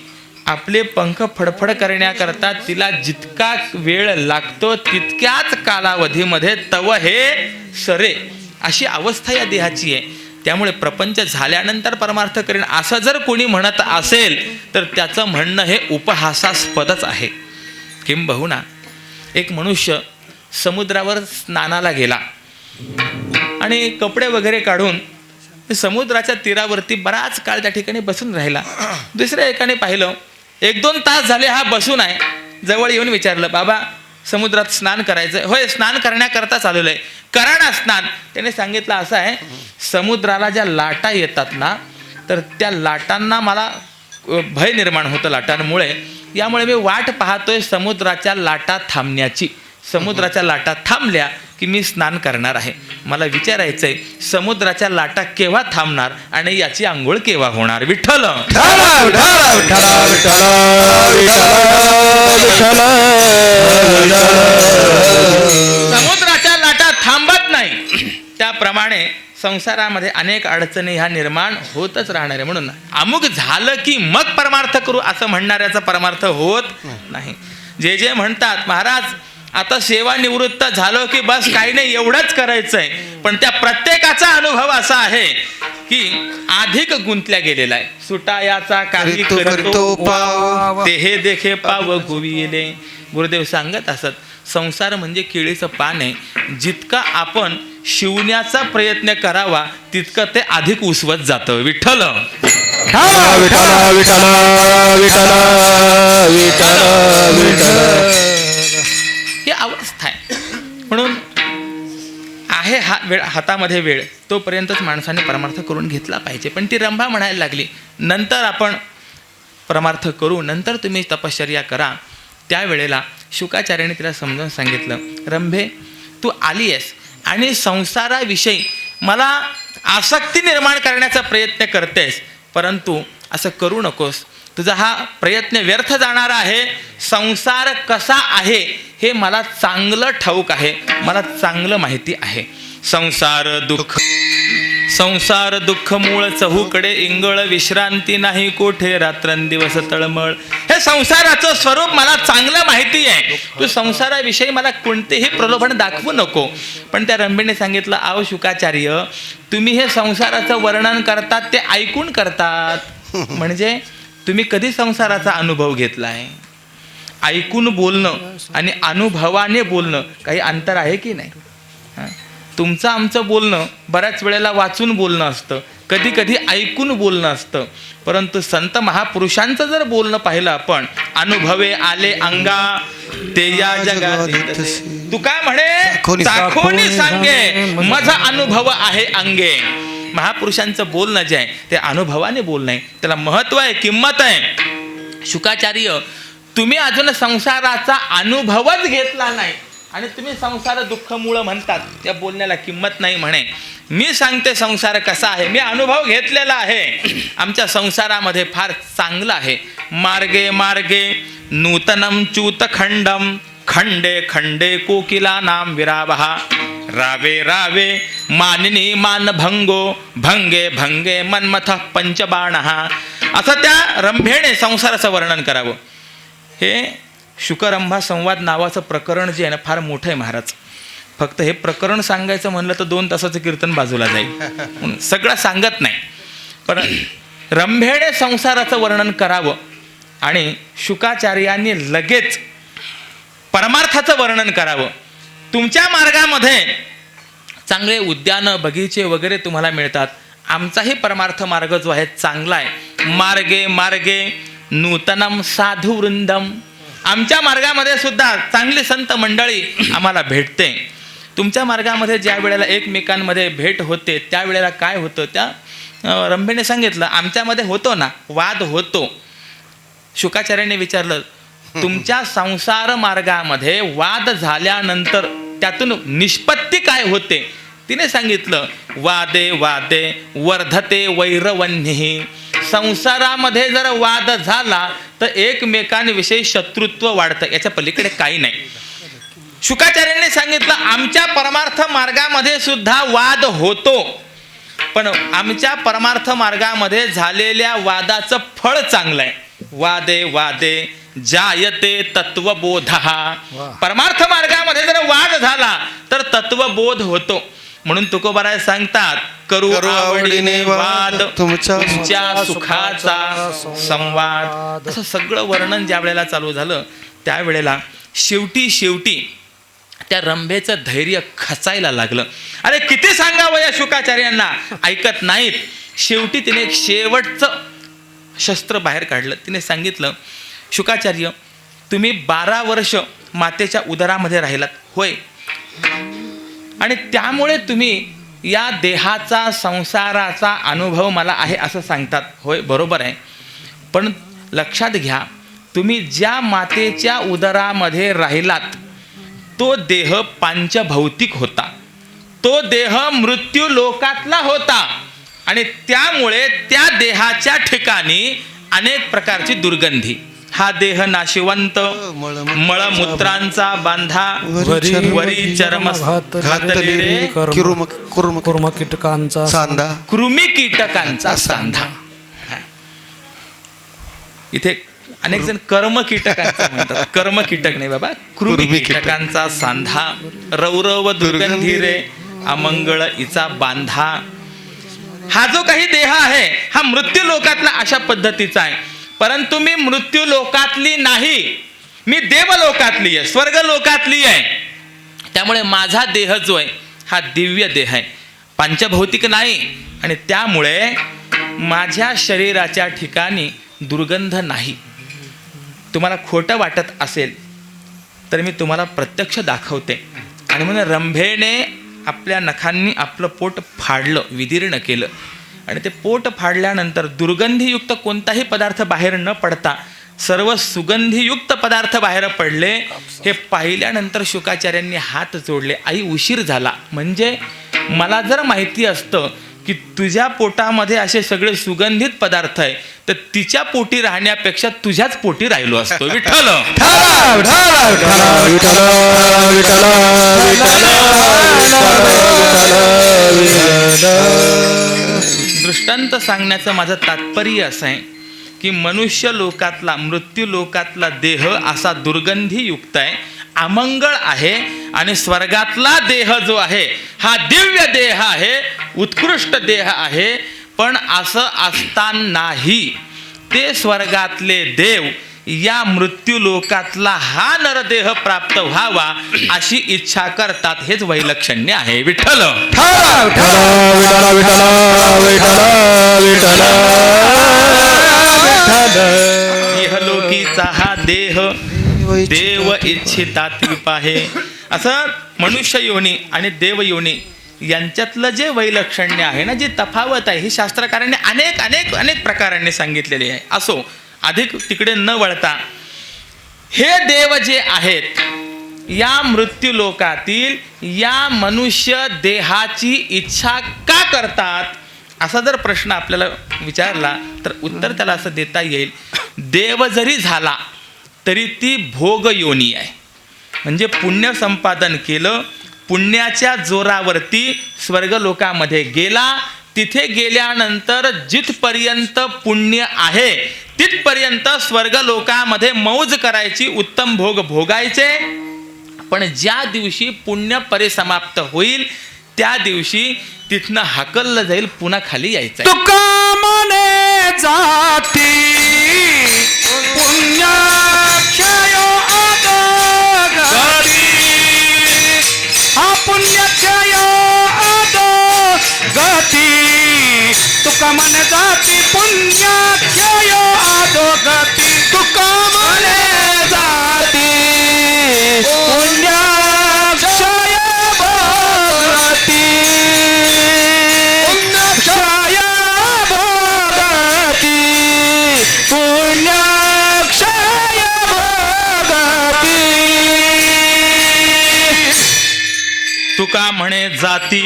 Speaker 1: आपले पंख फडफड करण्याकरता तिला जितका वेळ लागतो तितक्याच कालावधीमध्ये तव हे सरे अशी अवस्था या देहाची आहे. त्यामुळे प्रपंच झाल्यानंतर परमार्थ करेन असं जर कोणी म्हणत असेल तर त्याचं म्हणणं हे उपहासास्पदच आहे. किंबहुना एक मनुष्य समुद्रावर स्नानाला गेला आणि कपडे वगैरे काढून समुद्राच्या तीरावरती बराच काळ त्या ठिकाणी बसून राहिला. दुसऱ्या एकाने पाहिलं, 1-2 तास झाले हा बसून आहे. जवळ येऊन विचारलं, बाबा समुद्रात स्नान करायचं? होय, स्नान करण्याकरता चालवलं आहे. करा ना स्नान. त्याने सांगितलं, असं आहे, समुद्राला ज्या लाटा येतात ना, तर त्या लाटांना मला भय निर्माण होतं लाटांमुळे. यामुळे मी वाट पाहतोय समुद्राच्या लाटा थांबण्याची. समुद्राच्या लाटा थांबल्या की मी स्नान करणार आहे. मला विचारायचंय, समुद्राच्या लाटा केव्हा थांबणार आणि याची आंघोळ केव्हा होणार? विठ्ठल समुद्राच्या लाटा थांबत नाही, त्याप्रमाणे संसारामध्ये अनेक अडचणी ह्या निर्माण होतच राहणार आहे. म्हणून अमुक झालं की मग परमार्थ करू असं म्हणणाऱ्याचा परमार्थ होत नाही. जे म्हणतात, महाराज आता सेवानिवृत्त झालो की बस काही नाही एवढंच करायचंय, पण त्या प्रत्येकाचा अनुभव असा आहे की अधिक गुंतल्या गेलेला आहे. सुटायाचा काही करतो पाव, ते हे देखे पाव गुविले. गुरुदेव सांगत असत, संसार म्हणजे केळीचं पान आहे. जितका आपण शिवण्याचा प्रयत्न करावा तितकं ते अधिक उसवत जातं. विठ्ठल ही अवस्था आहे. म्हणून आहे हा वेळ, हातामध्ये वेळ, तोपर्यंतच माणसाने परमार्थ करून घेतला पाहिजे. पण ती रंभा म्हणायला लागली, नंतर आपण परमार्थ करू, नंतर तुम्ही तपश्चर्या करा. त्यावेळेला शुकाचार्याने तिला समजावून सांगितलं, रंभे तू आली आहेस आणि संसाराविषयी मला आसक्ती निर्माण करण्याचा प्रयत्न करतेस, परंतु असं करू नकोस. तुझा हा प्रयत्न व्यर्थ जाणार आहे. संसार कसा आहे हे मला चांगलं ठाऊक आहे, मला चांगलं माहिती आहे. संसार दुःख मूळ चहूकडे इंगळ, विश्रांती नाही कोठे रात्रंदिवस तळमळ. हे संसाराचं स्वरूप मला चांगलं माहिती आहे. तू संसाराविषयी मला कोणतेही प्रलोभन दाखवू नको. पण त्या रंभेने सांगितलं, आहो शुकाचार्य, तुम्ही हे संसाराचं वर्णन करतात ते ऐकून करतात, म्हणजे तुम्ही कधी संसाराचा अनुभव घेतला आहे? ऐकून बोलणं आणि अनुभवाने बोलणं काही अंतर आहे की नाही? तुमचं आमचं बोलणं बऱ्याच वेळेला वाचून बोलणं असतं, कधी कधी ऐकून बोलणं असतं. परंतु संत महापुरुषांचं जर बोलणं पाहिलं आपण, अनुभवे आले अंगा ते या जगात तू काय म्हणे चाखोनी सांगे माझा अनुभव आहे अंगे. महापुरुषांचं बोलणं जे आहे ते अनुभवाने बोलणं आहे, त्याला महत्व आहे, किंमत आहे. शुकाचार्य, तुम्ही अजून संसाराचा अनुभवच घेतला नाही आणि तुम्ही संसार दुःख मूळ म्हणतात, त्या बोलण्याला किंमत नाही म्हणे. मी सांगते संसार कसा आहे, मी अनुभव घेतलेला आहे. आमच्या संसारामध्ये फार चांगलं आहे. मार्गे मार्गे नूतनम च्यूत खंडम खंडे खंडे कोकिला नाम विरावहा रावे रावे मानिनी मान भंगो भंगे भंगे मन्मथ पंचबाणहा. असं त्या रंभेने संसाराचं वर्णन करावं. हे शुकरंभा संवाद नावाचं प्रकरण जे आहे ना, फार मोठं आहे महाराज. फक्त हे प्रकरण सांगायचं म्हणलं तर 2 तासाचं कीर्तन बाजूला जाईल, सगळं सांगत नाही. पण रंभेने संसाराचं वर्णन करावं आणि शुकाचार्यांनी लगेच परमार्थाचं वर्णन करावं. तुमच्या मार्गामध्ये चांगले उद्यानं बगीचे वगैरे तुम्हाला मिळतात. आमचाही परमार्थ मार्ग जो आहे चांगला आहे. मार्गे मार्गे नूतनम साधू वृंदम. आमच्या मार्गामध्ये सुद्धा चांगली संत मंडळी आम्हाला भेटते. तुमच्या मार्गामध्ये ज्या वेळेला एकमेकांमध्ये भेट होते त्यावेळेला काय होतं, त्या रंभेने सांगितलं. आमच्यामध्ये होतो ना वाद होतो. शुकाचार्याने विचारलं, तुमच्या संसार मार्गामध्ये वाद झाल्यानंतर त्यातून निष्पत्ती काय होते. तिने सांगितलं, वादे वादे वर्धते वैरवन्यही. संसारामध्ये जर वाद झाला तर एकमेकांविषयी शत्रुत्व वाढतं, याच्या पलीकडे काही नाही. शुकाचार्यांनी सांगितलं, आमच्या परमार्थ मार्गामध्ये सुद्धा वाद होतो, पण आमच्या परमार्थ मार्गामध्ये झालेल्या वादाचं फळ चांगलं आहे. वादे वादे जायते तत्वबोध. परमार्थ मार्गामध्ये जर वाद झाला तर तत्वबोध होतो. म्हणून तुकोबाराय सांगतात, करू आवडीने वाद तुमच्या सुखाचा संवाद. असं सगळं वर्णन ज्या वेळेला चालू झालं त्यावेळेला शेवटी त्या रंभेचं धैर्य खचायला लागलं. अरे किती सांगावं या शुकाचार्यांना, ऐकत नाहीत. शेवटी तिने एक शेवटचं शस्त्र बाहेर काढलं. तिने सांगितलं, शुकाचार्य, तुम्ही 12 वर्ष मातेच्या उदरामध्ये राहिलात होय, आणि त्यामुळे तुम्ही या देहाचा संसाराचा अनुभव मला आहे असं सांगतात होय, बरोबर आहे. पण लक्षात घ्या, तुम्ही ज्या मातेच्या उदरामध्ये राहिलात तो देह पांचभौतिक होता, तो देह मृत्यू लोकातला होता, आणि त्यामुळे त्या देहाच्या ठिकाणी अनेक प्रकारची दुर्गंधी. हा देह नाशिवंत मळमूत्रांचा बांधा वरी चर्म घातलेले
Speaker 2: कुर्म कीटकांचा सांधा.
Speaker 1: कृमी कीटकांचा सांधा. इथे अनेक जण कर्म कीटकांचा म्हणतात, कर्म कीटक नाही बाबा, कृमी कीटकांचा सांधा. रौरव दुर्गंधी रे अमंगळ इचा बांधा. हा जो काही देह आहे हा मृत्यू लोकातला अशा पद्धतीचा आहे, परंतु मी मृत्यू लोकातली नाही, मी देवलोकातली आहे, स्वर्ग लोकातली आहे. त्यामुळे माझा देह जो आहे हा दिव्य देह आहे, पंचभौतिक नाही, आणि त्यामुळे माझ्या शरीराच्या ठिकाणी दुर्गंध नाही. तुम्हाला खोटं वाटत असेल तर मी तुम्हाला प्रत्यक्ष दाखवते. आणि म्हणून रंभेने आपल्या नखांनी आपलं पोट फाडलं, विदीर्ण केलं, आणि ते पोट फाडल्यानंतर दुर्गंधीयुक्त कोणताही पदार्थ बाहेर न पडता सर्व सुगंधीयुक्त पदार्थ बाहेर पडले. हे पाहिल्यानंतर शुकाचार्यांनी हात जोडले. आई, उशीर झाला. म्हणजे मला जर माहिती असतं की तुझ्या पोटामध्ये असे सगळे सुगंधित पदार्थ आहे तर तिच्या पोटी राहण्यापेक्षा तुझ्याच पोटी राहिलो असतो. विठ्ठल दृष्टांत सांगण्याचं माझं तात्पर्य असं आहे की मनुष्य लोकातला, मृत्यू लोकातला देह असा दुर्गंधीयुक्त आहे, अमंगळ आहे, आणि स्वर्गातला देह जो आहे हा दिव्य देह आहे, उत्कृष्ट देह आहे. पण असं असतानाही ते स्वर्गातले देव या मृत्यू लोकातला हा नरदेह प्राप्त व्हावा अशी इच्छा करतात. हेच वैलक्षण्य आहे. विठ्ठल इहलोकीचा हा देह देव इच्छिता ती पाहे. असं मनुष्य योनी आणि देव योनी यांच्यातलं जे वैलक्षण्य आहे ना, जी तफावत आहे, ही शास्त्रकारांनी अनेक अनेक अनेक प्रकारांनी सांगितलेली आहे. असो, अधिक तिकडे न वळता हे देव जे आहेत या मृत्यू लोकातील या मनुष्य देहाची इच्छा का करतात, असा जर प्रश्न आपल्याला विचारला तर उत्तर त्याला असं देता येईल, देव जरी झाला तरी ती भोग योनी आहे. म्हणजे पुण्य संपादन केलं, पुण्याच्या जोरावरती स्वर्गलोकामध्ये गेला, तिथे गेल्यानंतर जिथपर्यंत पुण्य आहे तिथपर्यंत स्वर्गलोकामध्ये मौज करायची, उत्तम भोग भोगायचे. पण ज्या दिवशी पुण्य परिसमाप्त होईल त्या दिवशी तिथनं हाकललं जाईल, पुन्हा खाली यायचं.
Speaker 3: तुका मने जाती पुण्याक्षयो अधोगती, हा पुण्याक्षयो अधोगती, तुका मने जाती पुण्याक्षयो अधोगती, तुका मने जाती पुण्याक्षयो भोगती, पुण्याक्षयो भोगती, पुण्याक्षयो भोगती.
Speaker 1: तुका म्हणे जाती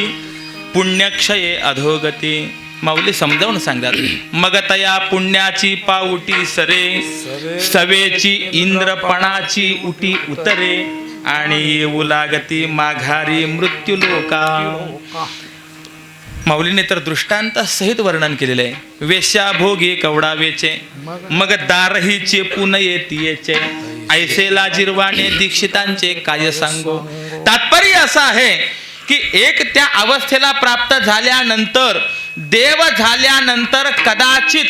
Speaker 1: पुण्यक्षये अधोगती. माऊली समजावून सांगतात, मग तया पुण्याची पाऊटी सरे, सवेची इंद्रपणाची उटी उतरे, आणि येऊ लागती माघारी मृत्यू लोका. माऊलीने तर दृष्टांत सहित वर्णन केलेलं आहे. वेश्या भोगी कवडावेचे, मग दारही चेपून येतीयेचे, ऐसेला जिरवाने दीक्षितांचे काय सांगो. तात्पर्य असं आहे की एक त्या अवस्थेला प्राप्त झाल्यानंतर, देव झाल्यानंतर कदाचित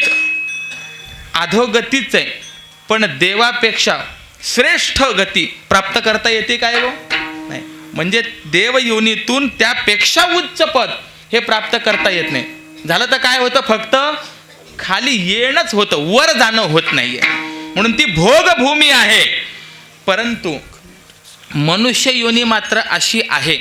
Speaker 1: अधोगतीच आहे, पण देवापेक्षा श्रेष्ठ गती प्राप्त करता येते काय हो? नाही. म्हणजे देव योनीतून त्यापेक्षा उच्च पद हे प्राप्त करता येत नाही. झालं तर काय होतं, फक्त खाली येणंच होतं, वर जाणं होत नाहीये. म्हणून ती भोगभूमी आहे. परंतु मनुष्य योनी मात्र अशी आहे,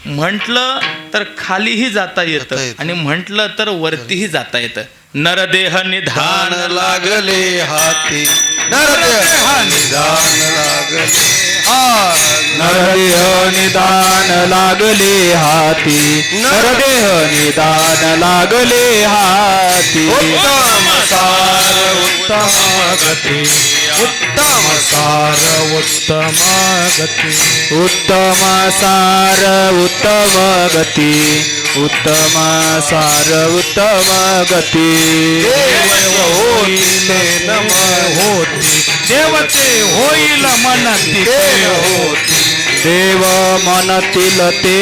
Speaker 1: म्हटलं तर खालीही जाता येतं आणि म्हटलं तर वरतीही जाता येतं. नरदेह निधान
Speaker 2: लागले हाती, नरदेह निधान लागले,
Speaker 3: नरदेह निदान लागले हाती, नरदेह निदान लागले हाती,
Speaker 2: उत्तम सार उत्तम गती, उत्तम सार उत्तम गती,
Speaker 3: उत्तम सार उत्तम गती, उत्तम सार उत्तम गती.
Speaker 2: देव होईल नम होती,
Speaker 3: देवते होईल मनती
Speaker 2: होती,
Speaker 3: देव मनतील ते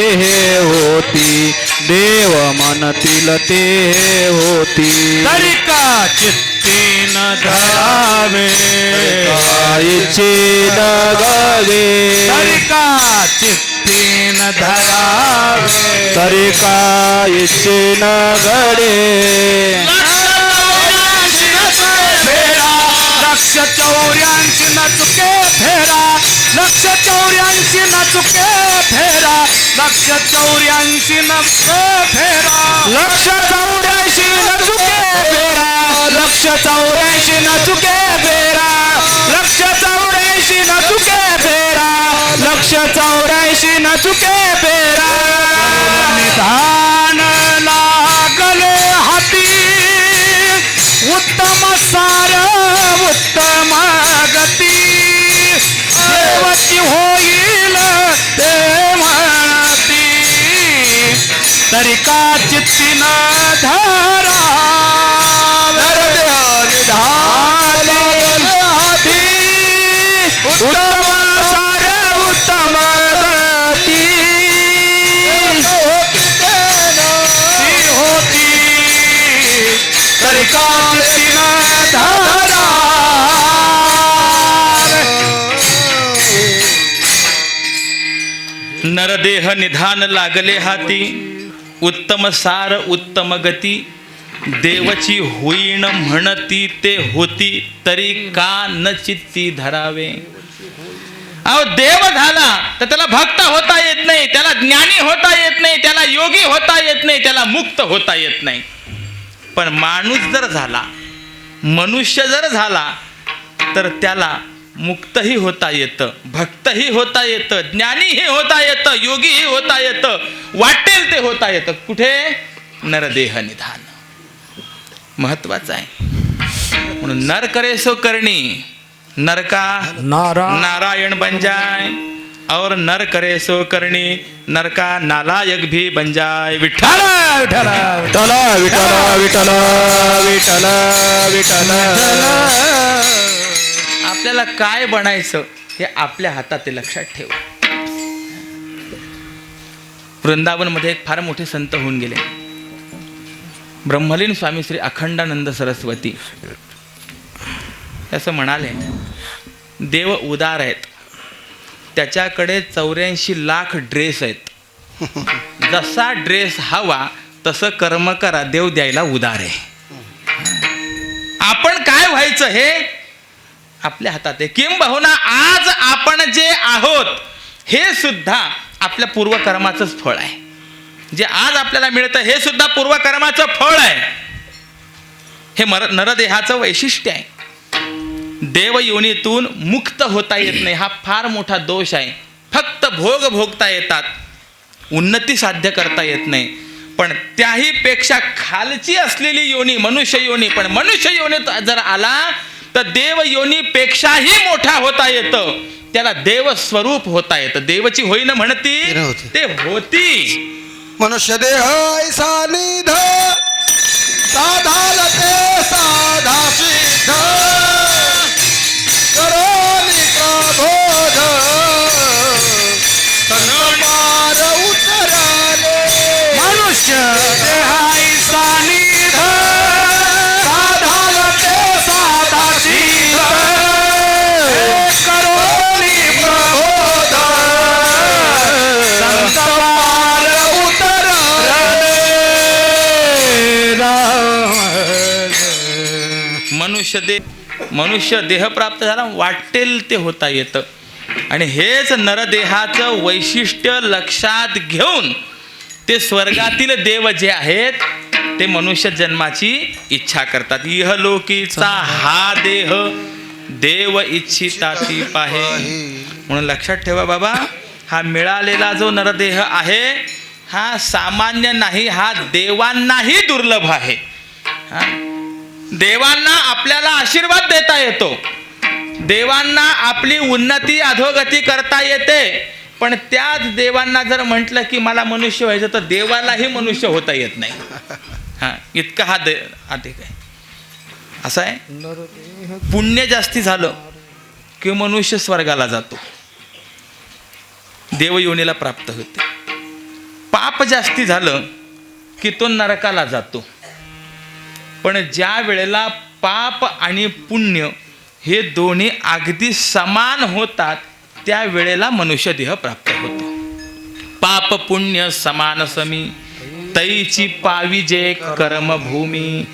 Speaker 3: होती, देव मनतील ते होती. तरी का चित्तीन धरावे, इच्छे नगावे, तरी का चित्तीन धरावे, तरी का इच्छे नगडे. लक्ष 84 न चुके फेरा, लक्ष 84 न चुके फेरा, लक्ष 84 न फेरा, लक्ष 84 न चुके फेरा, लक्ष 84 न चुके फेरा, लक्ष 84 न चुके फेरा, लक्ष 84 न चुके फेरा. निधान लागले हाती, उत्तम सार उत्तम गती, देवती होईल ते म्हणती, तरी का चित्ती न धरा. नरदेह निधान हाती, उत्तम सार उत्तम गती, होती तरी का चित्ती न धरा.
Speaker 1: नरदेह निधान लागले हाती, उत्तम सार उत्तम गती, देवची होईन म्हणती ते होती, तरी का न चित्ती धरावे. अहो देव झाला तर त्याला भक्त होता येत नाही, त्याला ज्ञानी होता येत नाही, त्याला योगी होता येत नाही, त्याला मुक्त होता येत नाही. पण माणूस जर झाला, मनुष्य जर झाला, तर त्याला मुक्तही होता येतं, भक्तही होता येतं, ज्ञानीही होता येतं, योगीही होता येतं, वाटेल ते होता येतं. कुठे? नरदेह निधान. महत्वाचं आहे. म्हणून नर करे सो करणी, नरका नारायण बन जाय, और नर करे सो करणी, नरका नालायक भी बन जाय. विठ्ठल
Speaker 2: विठ्ठल विठ्ठल विठ्ठल विठ्ठल विठ्ठल.
Speaker 1: आपल्याला काय बनायचं हे आपल्या हातात आहे, लक्षात ठेव. वृंदावनमध्ये एक फार मोठे संत होऊन गेले, ब्रह्मलीन स्वामी श्री अखंडानंद सरस्वती. असं म्हणाले, देव उदार आहेत, त्याच्याकडे 84 लाख ड्रेस आहेत. जसा ड्रेस हवा तसं कर्म करा, देव द्यायला उदार आहे. आपण काय व्हायचं हे आपल्या हातात आहे. किंबहुना आज आपण जे आहोत हे सुद्धा आपल्या पूर्वकर्माचंच फळ आहे. जे आज आपल्याला मिळतं हे सुद्धा पूर्वकर्माचं फळ आहे. हे नरदेहाचं वैशिष्ट्य आहे. देव योनीतून मुक्त होता येत नाही, हा फार मोठा दोष आहे. फक्त भोग भोगता येतात, उन्नती साध्य करता येत नाही. पण त्याही पेक्षा खालची असलेली योनी मनुष्य योनी, पण मनुष्य योनीत जर आला तर देव योनीपेक्षाही मोठा होता येतं, त्याला देव स्वरूप होता येतं. देवची होईन म्हणती ते होती.
Speaker 2: मनुष्य देह ऐसा निध, साधाल ते साधा सिद्ध, करोनी प्रबोध, तनमार उतराले.
Speaker 3: मनुष्य देहाईसा निध, साधाल ते साधा सिद्ध, करोनी प्रबोध, संतपार उतराले.
Speaker 1: मनुष्य देह प्राप्त झाला, वाटेल ते होता येतं. आणि हेच नरदेहाचं वैशिष्ट्य लक्षात घेऊन ते स्वर्गातील देव जे आहेत ते मनुष्य जन्माची इच्छा करतात. इहलोकीचा हा देह देव इच्छिता ती पाहे. म्हणून लक्षात ठेवा बाबा, हा मिळालेला जो नरदेह आहे हा सामान्य नाही, हा देवांनाही दुर्लभ आहे. देवांना आपल्याला आशीर्वाद देता येतो, देवांना आपली उन्नती अधोगती करता येते. पण त्याच देवांना जर म्हटलं की मला मनुष्य व्हायचं, तर देवालाही मनुष्य होता येत नाही. इतका हा अधिक आहे. असं आहे, पुण्य जास्ती झालं की मनुष्य स्वर्गाला जातो, देवयोनीला प्राप्त होते. पाप जास्ती झालं की तो नरकाला जातो. पण ज्या वेळेला पाप आणि पुण्य हे दोन्ही अगदी समान होतात त्या वेळेला मनुष्य देह प्राप्त होतो. पाप पुण्य समान समी, तैची पावी जे कर्मभूमी.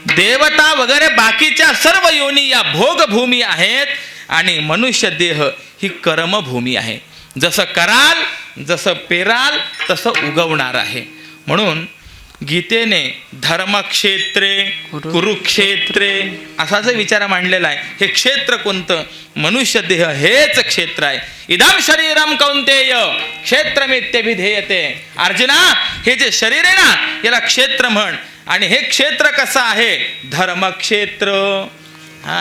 Speaker 1: देवता वगैरे बाकीच्या सर्व योनी या भोगभूमी आहेत आणि मनुष्य देह ही कर्मभूमी आहे. जसं कराल, जसं पेराल तसं उगवणार आहे. म्हणून गीतेने धर्मक्षेत्रे कुरुक्षेत्रे असा जो विचार मांडलेला आहे. हे क्षेत्र कोणतं? मनुष्य देह हेच क्षेत्र आहे. इदं शरीरम कौंतेय क्षेत्रमित्यभिधेयते. अर्जुना, हे जे शरीर आहे ना याला क्षेत्र म्हण. आणि हे क्षेत्र कसं आहे? धर्मक्षेत्र.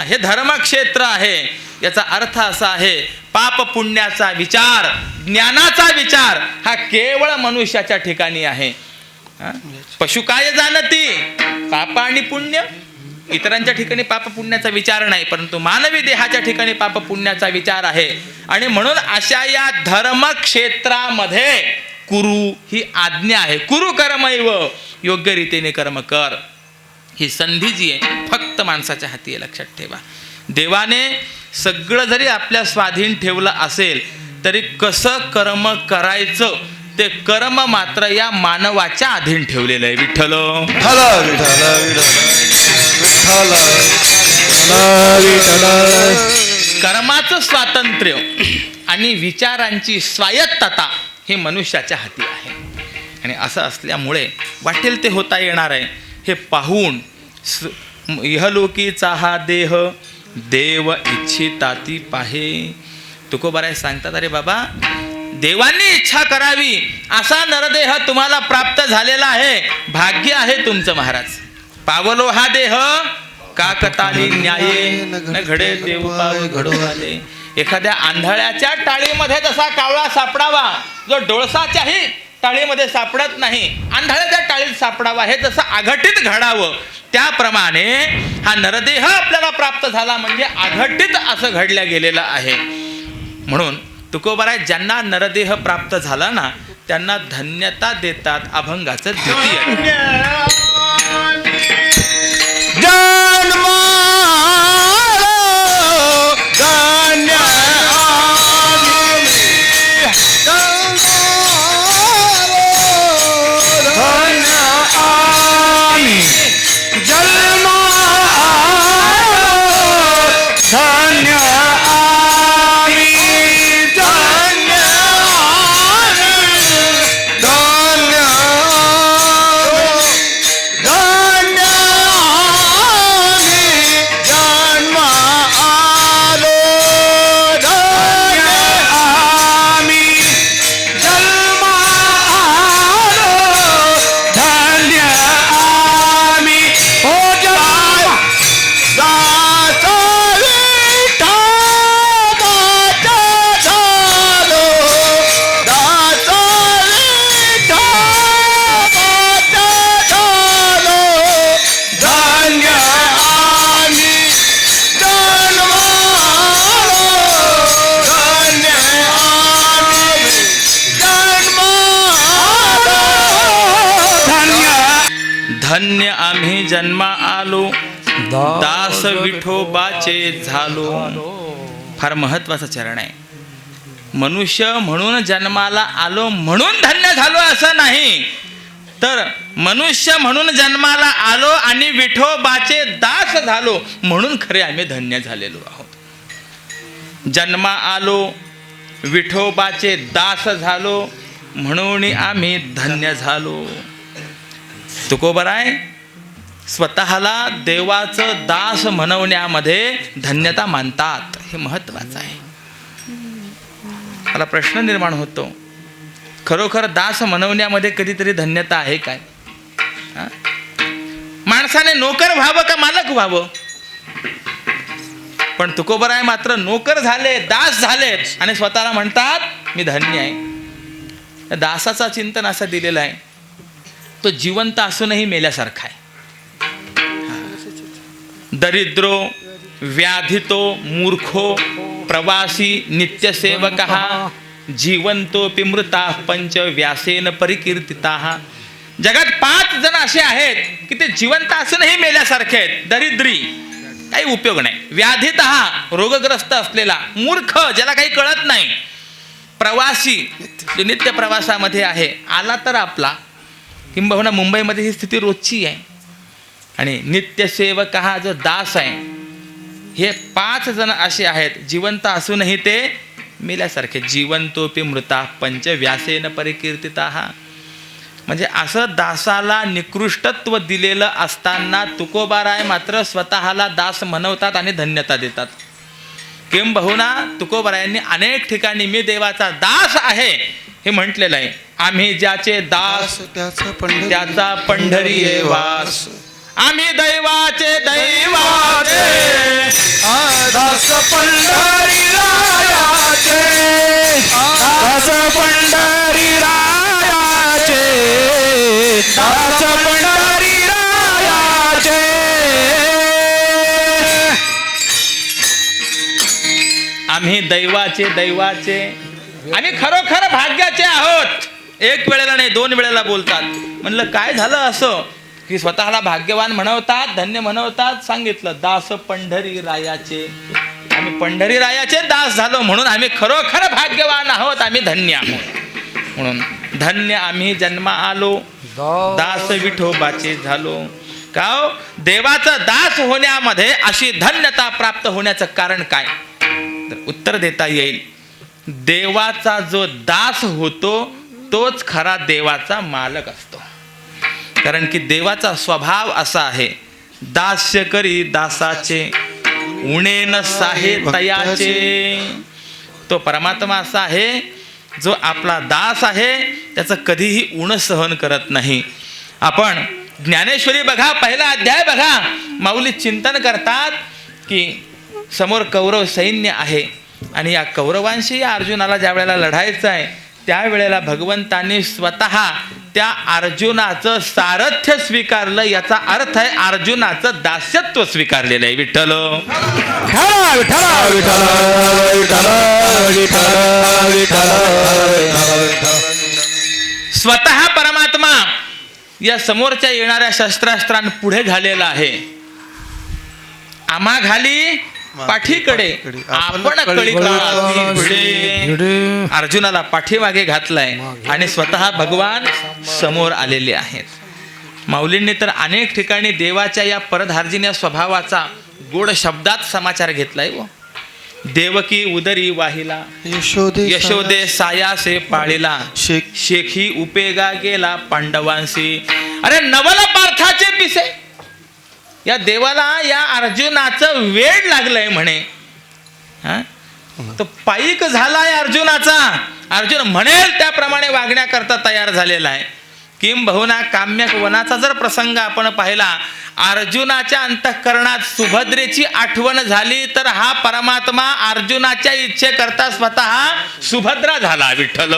Speaker 1: हे धर्मक्षेत्र आहे. याचा अर्थ असा आहे, पाप पुण्याचा विचार, ज्ञानाचा विचार हा केवळ मनुष्याच्या ठिकाणी आहे. पशु काय जाणती? पाप आणि पुण्य. इतरांच्या ठिकाणी पाप पुण्याचा विचार नाही, परंतु मानवी देहाच्या ठिकाणी पाप पुण्याचा विचार आहे. आणि म्हणून अशा या धर्मक्षेत्रामध्ये कुरु ही आज्ञा आहे. कुरु कर्मैव, योग्य रीतीने कर्म कर. ही संधी जी आहे फक्त माणसाच्या हाती आहे, लक्षात ठेवा. देवाने सगळं जरी आपल्या स्वाधीन ठेवलं असेल तरी कसं कर्म करायचं ते कर्म मात्र या मानवाच्या अधीन ठेवलेलं आहे. विठ्ठल
Speaker 2: विठ्ठल विठ्ठल विठ्ठल विठ्ठल.
Speaker 1: कर्माचं स्वातंत्र्य आणि विचारांची स्वायत्तता हे मनुष्याच्या हाती आहे. आणि असं असल्यामुळे वाटेल ते होता येणार आहे हे पाहून इहलोकीचा हा देह देव इच्छिताती पाहे. तुकोबाराय सांगतात, अरे बाबा, देवांनी इच्छा करावी असा नरदेह तुम्हाला प्राप्त झालेला आहे. भाग्य आहे तुमचं महाराज. पावलो हा देह काकताली न्याये न घडे देव पाव घडो आले. एखाद्या आंधळ्याच्या टाळीमध्ये जसा कावळा सापडावा जो डोळसाच्याही टाळीमध्ये सापडत नाही, आंधळ्याच्या टाळीत सापडावा, हे जसं अघटित घडावं त्याप्रमाणे हा नरदेह आपल्याला प्राप्त झाला म्हणजे अघटित असं घडल्या गेलेलं आहे. म्हणून तुकोबाराय ज्यांना नरदेह प्राप्त झाला ना त्यांना धन्यता देतात अभंगाचं द्वितीय. धन्य आम्ही जन्मा आलो दास विठोबाचे झालो. फार महत्वाचं चरण आहे. मनुष्य म्हणून जन्माला आलो म्हणून धन्य झालो असं नाही, तर मनुष्य म्हणून जन्माला आलो आणि विठोबाचे दास झालो म्हणून खरे आम्ही धन्य झालेलो आहोत. जन्मा आलो विठोबाचे दास झालो म्हणून आम्ही धन्य झालो. तुकोबाराय स्वतःला देवाचं दास म्हणवण्यामध्ये धन्यता मानतात. हे महत्वाचं आहे. मला प्रश्न निर्माण होतो, खरोखर दास म्हणवण्यामध्ये कधीतरी धन्यता आहे काय? माणसाने नोकर व्हावं का मालक व्हावं? पण तुकोबाराय मात्र नोकर झाले, दास झालेत आणि स्वतःला म्हणतात मी धन्य आहे. दासाचा चिंतन असं दिलेलं आहे, तो जिवंत असूनही मेल्यासारखा आहे. दरिद्रो व्याधितो मूर्खो प्रवासी नित्यसेवकः जीवंतोपि मृताः पंच व्यासेन परिकीर्तिताः. जगात 5 जण असे आहेत की ते जिवंत असूनही मेल्यासारखे आहेत. दरिद्री, काही उपयोग नाही. व्याधितः, रोगग्रस्त असलेला. मूर्ख, ज्याला काही कळत नाही. प्रवासी, जो नित्य प्रवासामध्ये आहे, आला तर आपला. किंबहुना मुंबईमध्ये ही स्थिती रोजची आहे. आणि नित्यसेवक हा जो दास आहे, हे 5 जण असे आहेत जिवंत असूनही ते मेल्यासारखे. जीवंतोपि मृता पंच व्यासेन परिकीर्तिताः. म्हणजे असं दासाला निकृष्टत्व दिलेलं असताना तुकोबाराय मात्र स्वतःला दास म्हणवतात आणि धन्यता देतात. किंबहुना तुकोबारायांनी अनेक ठिकाणी मी देवाचा दास आहे हे म्हटलेलं आहे. आम्ही ज्याचे दास त्याचा पंढरी वास. आम्ही दैवाचे दैवाचे
Speaker 3: दास पंढरी रायाचे, दास पंढरी रायाचे, दास पंढरी रायाचे.
Speaker 1: आम्ही दैवाचे दैवाचे आणि खरोखर भाग्याचे आहोत. एक वेळेला नाही, 2 वेळेला बोलतात. म्हणलं काय झालं असं की स्वतःला भाग्यवान म्हणवतात, धन्य म्हणवतात? सांगितलं, दास पंढरी रायाचे. आम्ही पंढरी रायाचे दास झालो म्हणून आम्ही खरोखर सौभाग्यवान आहोत, आम्ही धन्य आहोत. म्हणून धन्य आम्ही जन्मा आलो, दास विठोबाचे झालो. का हो? देवाचा दास होण्यामध्ये अशी धन्यता प्राप्त होण्याचं कारण काय? तर उत्तर देता येईल, देवाचा जो दास होतो तोच खरा देवाचा मालक असतो. कारण की देवाचा स्वभाव असा आहे, दास्य करी दासाचे, उणे न साहे तयाचे. तो परमात्मा असा आहे जो आपला दास आहे, त्याचं कधीही उण सहन करत नाही. आपण ज्ञानेश्वरी बघा, पहिला अध्याय बघा, माऊली चिंतन करतात की समोर कौरव सैन्य आहे आणि या कौरवांशी या अर्जुनाला ज्या वेळेला लढायचं आहे त्यावेळेला भगवंतांनी स्वतः त्या अर्जुनाचं सारथ्य स्वीकारलं. याचा अर्थ आहे अर्जुनाचं दास्यत्व स्वीकारलेलं आहे. विठ्ठल स्वतः परमात्मा या समोरच्या येणाऱ्या शस्त्रास्त्रांपुढे झालेला आहे. आम्हा घाली पाठीकडे, आपण कळी पुढे. अर्जुनाला पाठीमागे घातलाय आणि स्वतः भगवान समोर आलेले आहेत. माऊलींनी तर अनेक ठिकाणी देवाच्या या परधार्जिन्या स्वभावाचा गोड शब्दात समाचार घेतलाय. व देवकी उदरी वाहिला, यशोदे सायासे पाळिला, शेखी उपेगा गेला पांडवांशी. अरे नवल पार्थाचे पिसे, या देवाला या अर्जुनाचं वेड लागलंय म्हणे. तो पायिक झालाय अर्जुनाचा. अर्जुन म्हणेल त्याप्रमाणे वागण्याकरता तयार झालेला आहे. किंबहुना काम्यक वनाचा जर प्रसंग आपण पाहिला, अर्जुनाच्या अंतःकरणात सुभद्रेची आठवण झाली तर हा परमात्मा अर्जुनाच्या इच्छेकरता स्वतः सुभद्रा झाला. विठ्ठल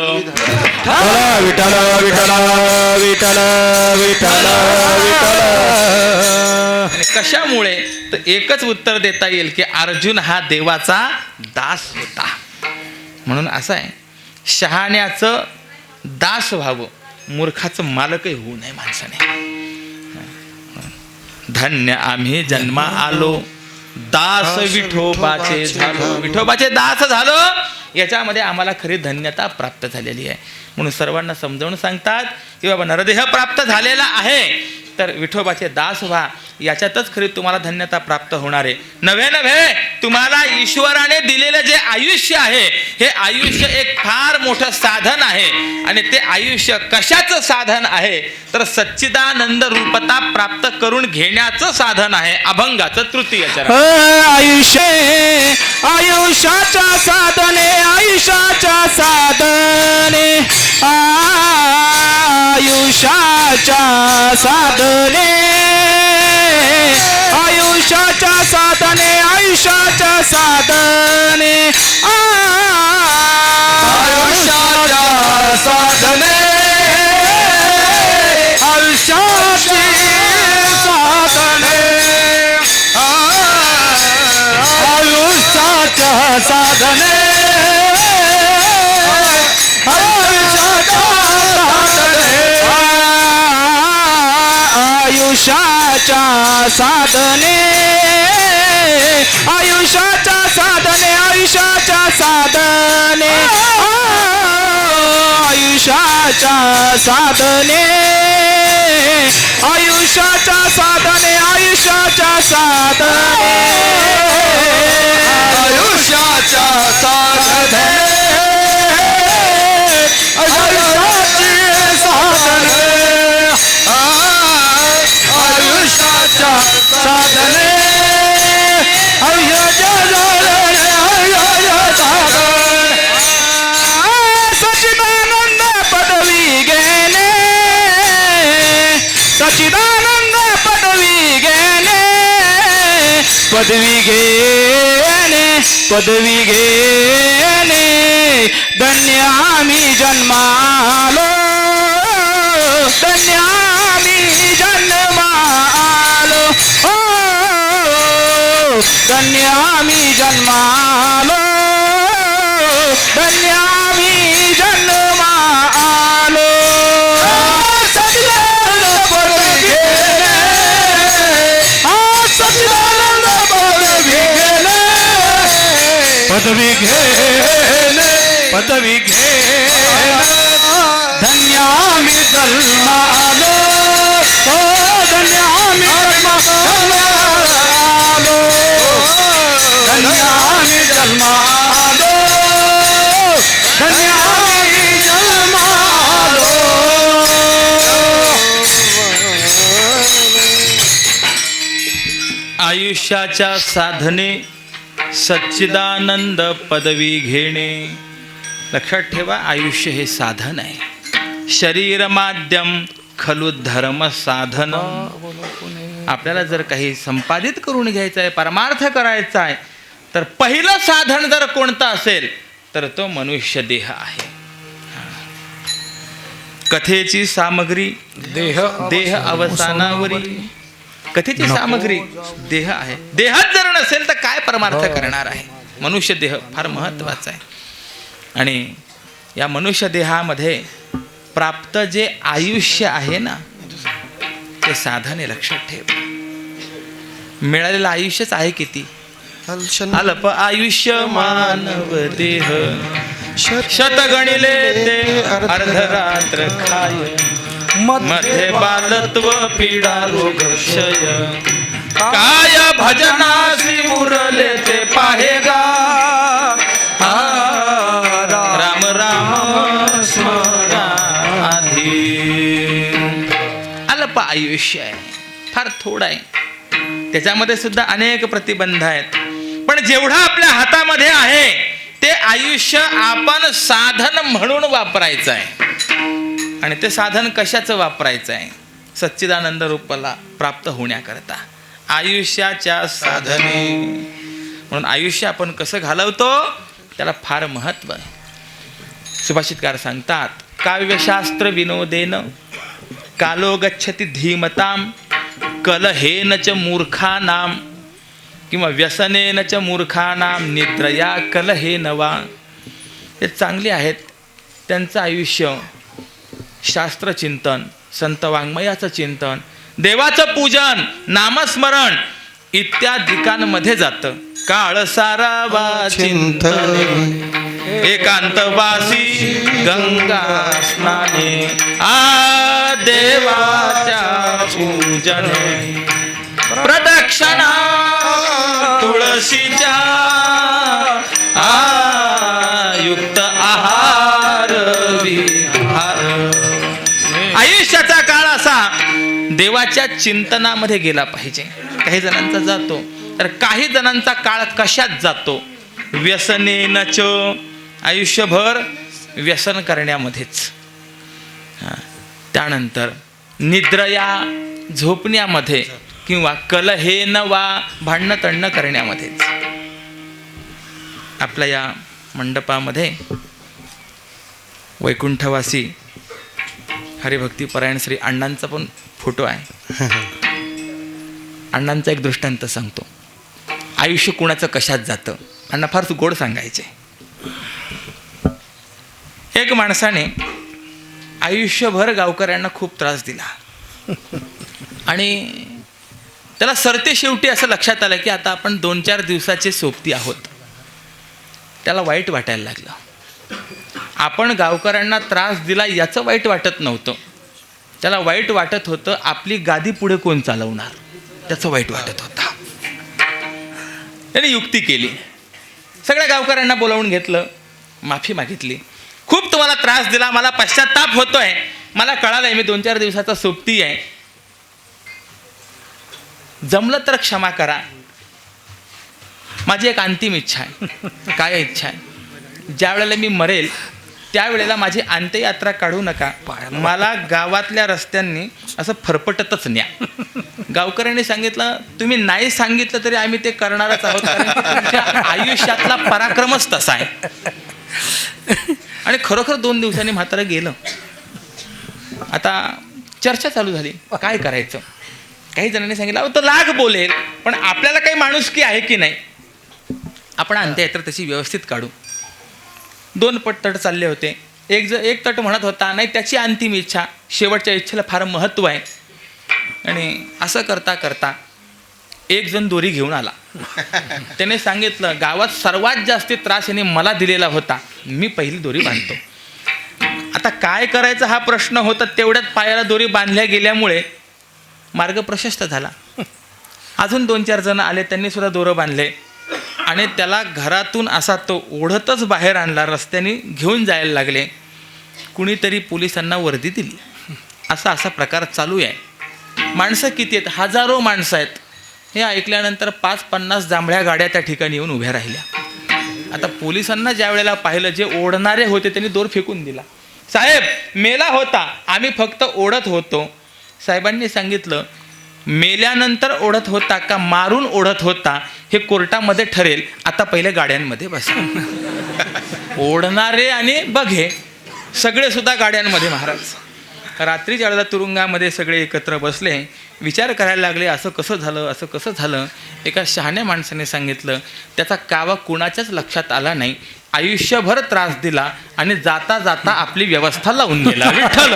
Speaker 1: आणि कशामुळे? तर एकच उत्तर देता येईल की अर्जुन हा देवाचा दास होता. म्हणून असं आहे, शहाण्याचं दास व्हावं, मूर्खाचं मालकही होऊ नये माणसाने. धन्य आम्ही जन्मा आलो, दास विठोबाचे झालो. विठोबाचे दास झालो, याच्यामध्ये आम्हाला खरी धन्यता प्राप्त झालेली आहे. म्हणून सर्वांना समजावून सांगतात की बाबा नरदेह प्राप्त झालेला आहे तर विठोबाचे दास व्हा, याच्यातच खरी तुम्हाला धन्यता प्राप्त होणार आहे. नव्हे तुम्हाला ईश्वराने दिलेलं जे आयुष्य आहे, हे आयुष्य एक फार मोठं साधन आहे. आणि ते आयुष्य कशाचं साधन आहे? तर सच्चिदानंद रूपता प्राप्त करून घेण्याचं साधन आहे. अभंगाचं तृतीय चरण.
Speaker 3: आयुष्याच्या साधने, आयुष्याच्या साधने, आयुष्याच्या साधने, आयुष्याच्या साधने, आयुष्याच्या साधने, आयुष्याच्या साधने, आयुष्याची साधने, आयुष्याच्या साधने, आयुष्याच्या साधने, आयुष्याच्या साधने, आयुष्याच्या साधने, आयुष्याच्या साधने, आयुष्याच्या साधने, आयुष्याच्या साधने, आयुष्याच्या साधने, आयुष्याची साधने, आयुष्याच्या साधने, आयुष्याच्या साधने, सच्चिदानंद पदवी घेणे, सच्चिदानंद पदवी घेणे, पदवी घेणे, पदवी घेणे, धन्य आम्ही जन्मालो, धन्य आम्ही जन्मालो, धन्य आम्ही जन्मालो, धन्य आम्ही जन्मालो. सच्चिदानंद पदवी घेणे, सच्चिदानंद पदवी घेणे, पदवी घेणे, पदवी घे धन्यामी जन्मालो ओ धन्यामी जन्मालो धन्यामी जन्मालो धन्यामी जन्मालो
Speaker 1: आयुष्याच्या साधने सच्चिदानंद पदवी घेणे. लक्षात ठेवा, आयुष्य हे साधन आहे. शरीर माध्यम खलु धर्म साधन. आपल्याला जर काही संपादित करून घ्यायचं आहे, परमार्थ करायचा आहे, तर पहिलं साधन जर कोणतं असेल तर तो मनुष्य देह आहे. कथेची सामग्री देह अवसानावरी. कथेची सामग्री देह आहे. देहात जर नसेल तर काय परमार्थ करणार आहे. मनुष्य देह फार महत्वाचा आहे. आणि या मनुष्य देहामध्ये प्राप्त जे आयुष्य आहे ना, ते साधने लक्षात ठेव. मिळालेलं आयुष्यच आहे किती. अल्प आयुष्य मानव देह शतगणिले ते अर्धरात्र खाय. मध्ये बालत्व पीडा रोग क्षय. काय भजनासी मुरले ते पाहेगा. राम राम स्मराधी. अल्प आयुष्य आहे, फार थोडं आहे. त्याच्यामध्ये सुद्धा अनेक प्रतिबंध आहेत. पण जेवढं आपल्या हातामध्ये आहे ते आयुष्य आपण साधन म्हणून वापरायचं आहे. आणि ते साधन कशाचं वापरायचं आहे. सच्चिदानंद रूपाला प्राप्त होण्याकरता आयुष्याच्या साधने. म्हणून आयुष्य आपण कसं घालवतो त्याला फार महत्त्व आहे. सुभाषितकार सांगतात, काव्यशास्त्र विनोदेन कालो गच्छति धीमताम कलहेन च मूर्खानाम किंवा व्यसनेन च मूर्खानाम निद्रया कलहेन वा. हे चांगले आहेत. त्यांचं आयुष्य शास्त्रचिंतन, संत वाङ्मयाचं चिंतन, देवाचं पूजन, नामस्मरण इत्यादिकांमध्ये जातं. काळ सारावा चिंतने एकांतवासी गंगा स्नाने. आ देवाच्या पूजने प्रदक्षिणा तुळशीच्या. युक्त आहार विहार. आयुष्याचा काळ असा देवाच्या चिंतनामध्ये गेला पाहिजे. काही जणांचा जातो, तर काही जणांचा काळ कशात जातो. व्यसनेनच. आयुष्यभर व्यसन करण्यामध्येच. त्यानंतर निद्रया झोपण्यामध्ये किंवा कलहेन वा भांडणं तणणं करण्यामध्येच. आपल्या या मंडपामध्ये वैकुंठवासी हरिभक्तीपरायण श्री अण्णांचा पण फोटो आहे. अण्णांचा एक दृष्टांत सांगतो. आयुष्य कुणाचं कशात जातं. अण्णा फार गोड सांगायचे. एक माणसाने आयुष्यभर गावकऱ्यांना खूप त्रास दिला आणि त्याला सरते शेवटी असं लक्षात आलं की आता आपण 2-4 दिवसाचे सोबती आहोत. त्याला वाईट वाटायला लागलं. आपण गावकऱ्यांना त्रास दिला याचं वाईट वाटत नव्हतं. त्याला वाईट वाटत होतं आपली गादी पुढे कोण चालवणार, त्याचं वाईट वाटत होतं. त्याने युक्ती केली. सगळ्या गावकऱ्यांना बोलावून घेतलं, माफी मागितली. खूप तुम्हाला त्रास दिला, मला पश्चाताप होतोय, मला कळालंय मी 2-4 दिवसाचा सोबती आहे, जमलं तर क्षमा करा. माझी एक अंतिम इच्छा आहे. काय इच्छा आहे, ज्या वेळेला मी मरेल त्यावेळेला माझी अंत्ययात्रा काढू नका, मला गावातल्या रस्त्यांनी असं फरफटतच न्या. गावकऱ्यांनी सांगितलं तुम्ही नाही सांगितलं तरी आम्ही ते करणारच आहोत, कारण की तुमच्या आयुष्यातला पराक्रमच तसा आहे. आणि खरोखर 2 दिवसांनी म्हातारं गेलं. आता चर्चा चालू झाली काय करायचं. काही जणांनी सांगितलं अहो तो लाख बोलेल, पण आपल्याला काही माणुसकी आहे की नाही, आपण अंत्ययात्रा तशी व्यवस्थित काढू. 2 तट चालले होते. एक तट म्हणत होता नाही त्याची अंतिम इच्छा, शेवटच्या इच्छेला फार महत्त्व आहे. आणि असं करता करता एक जण दोरी घेऊन आला. त्याने सांगितलं गावात सर्वात जास्त त्रास याने मला दिलेला होता, मी पहिली दोरी बांधतो. आता काय करायचं हा प्रश्न होता. तेवढ्यात पायाला दोरी बांधल्या गेल्यामुळे मार्ग प्रशस्त झाला. अजून 2-4 जण आले, त्यांनी सुद्धा दोरं बांधले आणि त्याला घरातून असा तो ओढतच बाहेर आणला. रस्त्याने घेऊन जायला लागले. कुणीतरी पोलिसांना वर्दी दिली. असा प्रकार चालू आहे. माणसं किती आहेत? हजारो माणसं आहेत. हे ऐकल्यानंतर 5-50 जांभळ्या गाड्या त्या ठिकाणी येऊन उभ्या राहिल्या. आता पोलिसांना ज्या वेळेला पाहिलं, जे ओढणारे होते त्यांनी दोर फेकून दिला. साहेब मेला होता, आम्ही फक्त ओढत होतो. साहेबांनी सांगितलं, मेल्यानंतर ओढत होता का मारून ओढत होता हे कोर्टामध्ये ठरेल. आता पहिले गाड्यांमध्ये बसा. ओढणारे आणि बघे सगळे सुद्धा गाड्यांमध्ये. महाराज रात्रीच्या वेळेला तुरुंगामध्ये सगळे एकत्र बसले, विचार करायला लागले, असं कसं झालं. एका शहाण्या माणसाने सांगितलं, त्याचा कावा कुणाच्याच लक्षात आला नाही. आयुष्यभर त्रास दिला आणि जाता जाता आपली व्यवस्था लावून गेला. विठ्ठल